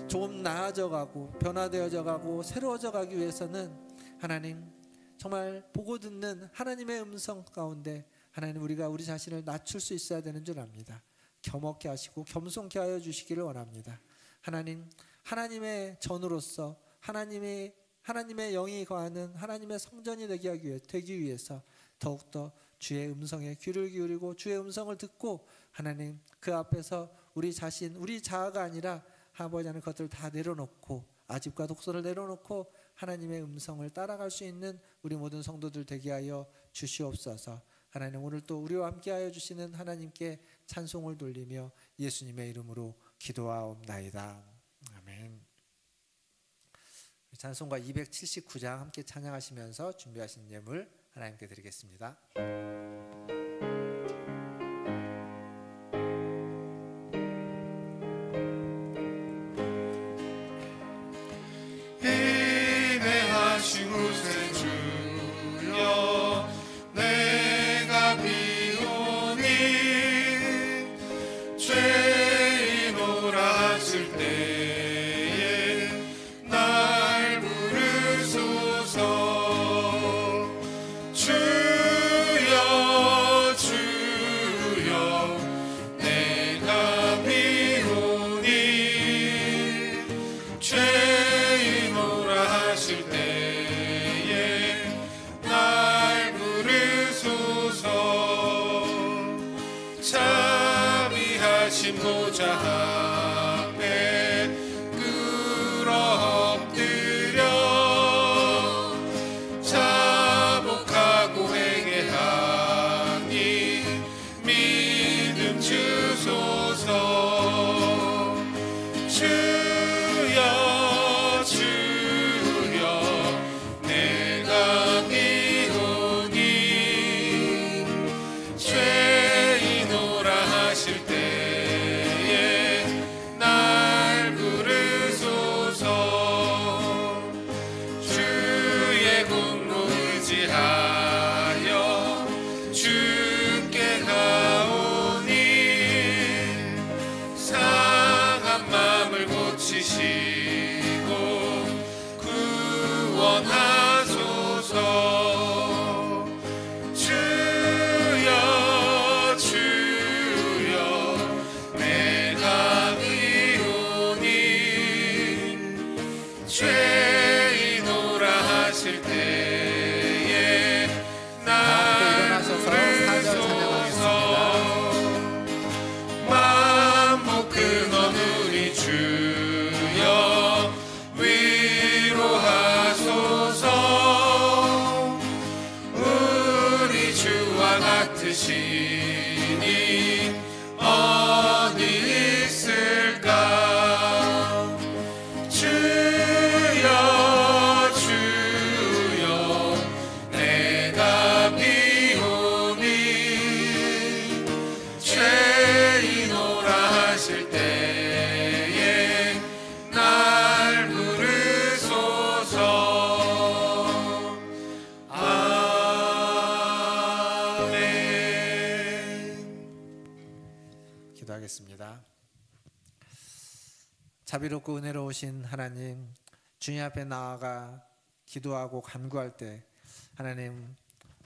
조금 나아져가고 변화되어져가고 새로워져가기 위해서는 하나님 정말 보고 듣는 하나님의 음성 가운데 하나님 우리가 우리 자신을 낮출 수 있어야 되는 줄 압니다. 겸허케 하시고 겸손케 하여 주시기를 원합니다. 하나님, 하나님의 전으로서 하나님의 영이 거하는 하나님의 성전이 되기 위해서 더욱더 주의 음성에 귀를 기울이고 주의 음성을 듣고 하나님 그 앞에서 우리 자신, 우리 자아가 아니라 아버지 하나님 것들을 다 내려놓고 아집과 독선을 내려놓고 하나님의 음성을 따라갈 수 있는 우리 모든 성도들 되게 하여 주시옵소서. 하나님, 오늘 또 우리와 함께 하여 주시는 하나님께 찬송을 돌리며 예수님의 이름으로 기도하옵나이다. 아멘. 찬송가 279장 함께 찬양하시면서 준비하신 예물 하나님께 드리겠습니다.
인내하신 곳에 주여 내가 비오니 죄인오라 하실 때에 날 부르소서. 주여 주여 내가 비오니 죄인오라 하실 때에 날 부르소서. 자비하신 보좌 앞에 끌어 엎드려 자복하고 회개하니 믿음 주소서. 주여 주여 내가 비오니 죄인오라 하실 때에 날 부르소서. 주의 공로 의지하여 주께 가오니 상한 마음을 고치시고 구원하소서. 주여 주여 내가 비오니 죄인오라 하실 때에 날
일어나셔서 사절 찬양하겠습니다.
만복 근원 우리 주여 위로하소서. 우리 주와 같으시니 어디 있을까. 주여 주여 내가 비오니 죄인오라 하실 때에 날 부르소서. 아멘.
기도하겠습니다. 자비롭고 은혜로우신 하나님, 주님 앞에 나아가 기도하고 간구할 때 하나님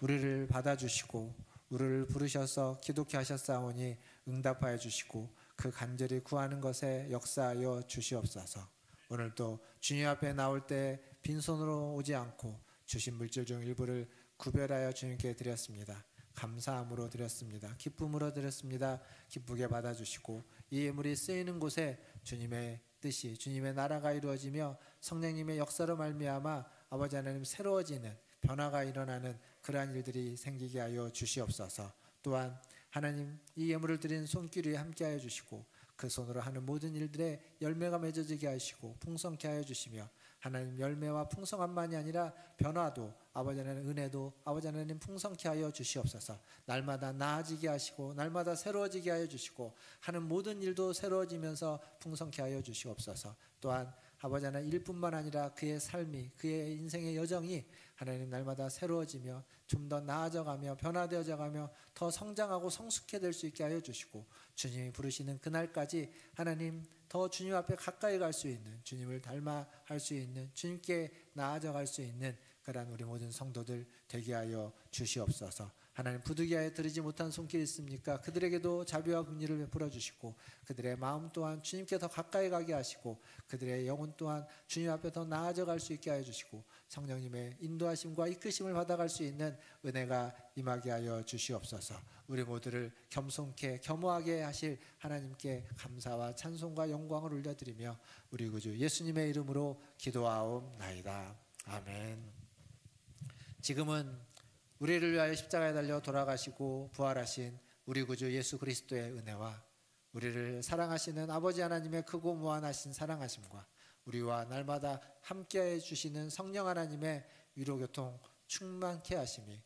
우리를 받아주시고 우리를 부르셔서 기독케 하셨사오니 응답하여 주시고 그 간절히 구하는 것에 역사하여 주시옵소서. 오늘도 주님 앞에 나올 때 빈손으로 오지 않고 주신 물질 중 일부를 구별하여 주님께 드렸습니다. 감사함으로 드렸습니다. 기쁨으로 드렸습니다. 기쁘게 받아주시고 이 예물이 쓰이는 곳에 주님의 뜻이, 주님의 나라가 이루어지며 성령님의 역사로 말미암아 아버지 하나님 새로워지는 변화가 일어나는 그러한 일들이 생기게 하여 주시옵소서. 또한 하나님 이 예물을 드린 손길이 함께하여 주시고 그 손으로 하는 모든 일들에 열매가 맺어지게 하시고 풍성케 하여 주시며 하나님 열매와 풍성함만이 아니라 변화도 아버지 하나님 은혜도 아버지 하나님 풍성케 하여 주시옵소서. 날마다 나아지게 하시고 날마다 새로워지게 하여 주시고 하는 모든 일도 새로워지면서 풍성케 하여 주시옵소서. 또한 아버지 하나님 일뿐만 아니라 그의 삶이, 그의 인생의 여정이 하나님 날마다 새로워지며 좀 더 나아져가며 변화되어져가며 더 성장하고 성숙해 될 수 있게 하여 주시고 주님이 부르시는 그날까지 하나님 더 주님 앞에 가까이 갈 수 있는, 주님을 닮아갈 수 있는, 주님께 나아져 갈 수 있는 그러한 우리 모든 성도들 되게 하여 주시옵소서. 하나님 부득이하여 들이지 못한 손길이 있습니까? 그들에게도 자비와 긍휼을 베풀어 주시고 그들의 마음 또한 주님께 더 가까이 가게 하시고 그들의 영혼 또한 주님 앞에 더 나아져 갈 수 있게 하여 주시고 성령님의 인도하심과 이끄심을 받아갈 수 있는 은혜가 임하게 하여 주시옵소서. 우리 모두를 겸손케 겸허하게 하실 하나님께 감사와 찬송과 영광을 올려드리며 우리 구주 예수님의 이름으로 기도하옵나이다. 아멘. 지금은 우리를 위하여 십자가에 달려 돌아가시고 부활하신 우리 구주 예수 그리스도의 은혜와 우리를 사랑하시는 아버지 하나님의 크고 무한하신 사랑하심과 우리와 날마다 함께해 주시는 성령 하나님의 위로교통 충만케 하심이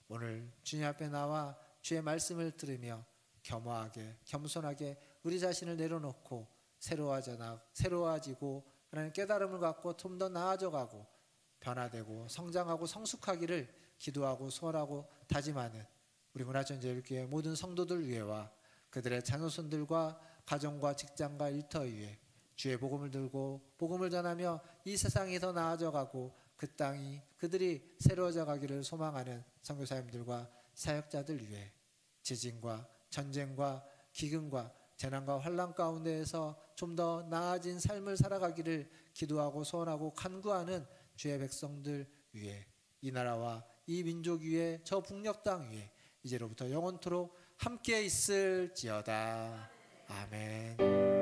오늘 주님 앞에 나와 주의 말씀을 들으며 겸허하게 겸손하게 우리 자신을 내려놓고 새로워지고 하나님 깨달음을 갖고 좀 더 나아져가고 변화되고 성장하고 성숙하기를 기도하고 소원하고 다짐하는 우리 문화전제일교회 모든 성도들 위해와 그들의 자녀손들과 가정과 직장과 일터 위에 주의 복음을 들고 복음을 전하며 이 세상이 더 나아져가고 그 땅이 그들이 새로워져 가기를 소망하는 선교사님들과 사역자들 위해 지진과 전쟁과 기근과 재난과 환난 가운데에서 좀 더 나아진 삶을 살아가기를 기도하고 소원하고 간구하는 주의 백성들 위해 이 나라와 이 민족 위에 저 북녘 땅 위에 이제로부터 영원토록 함께 있을지어다. 아멘.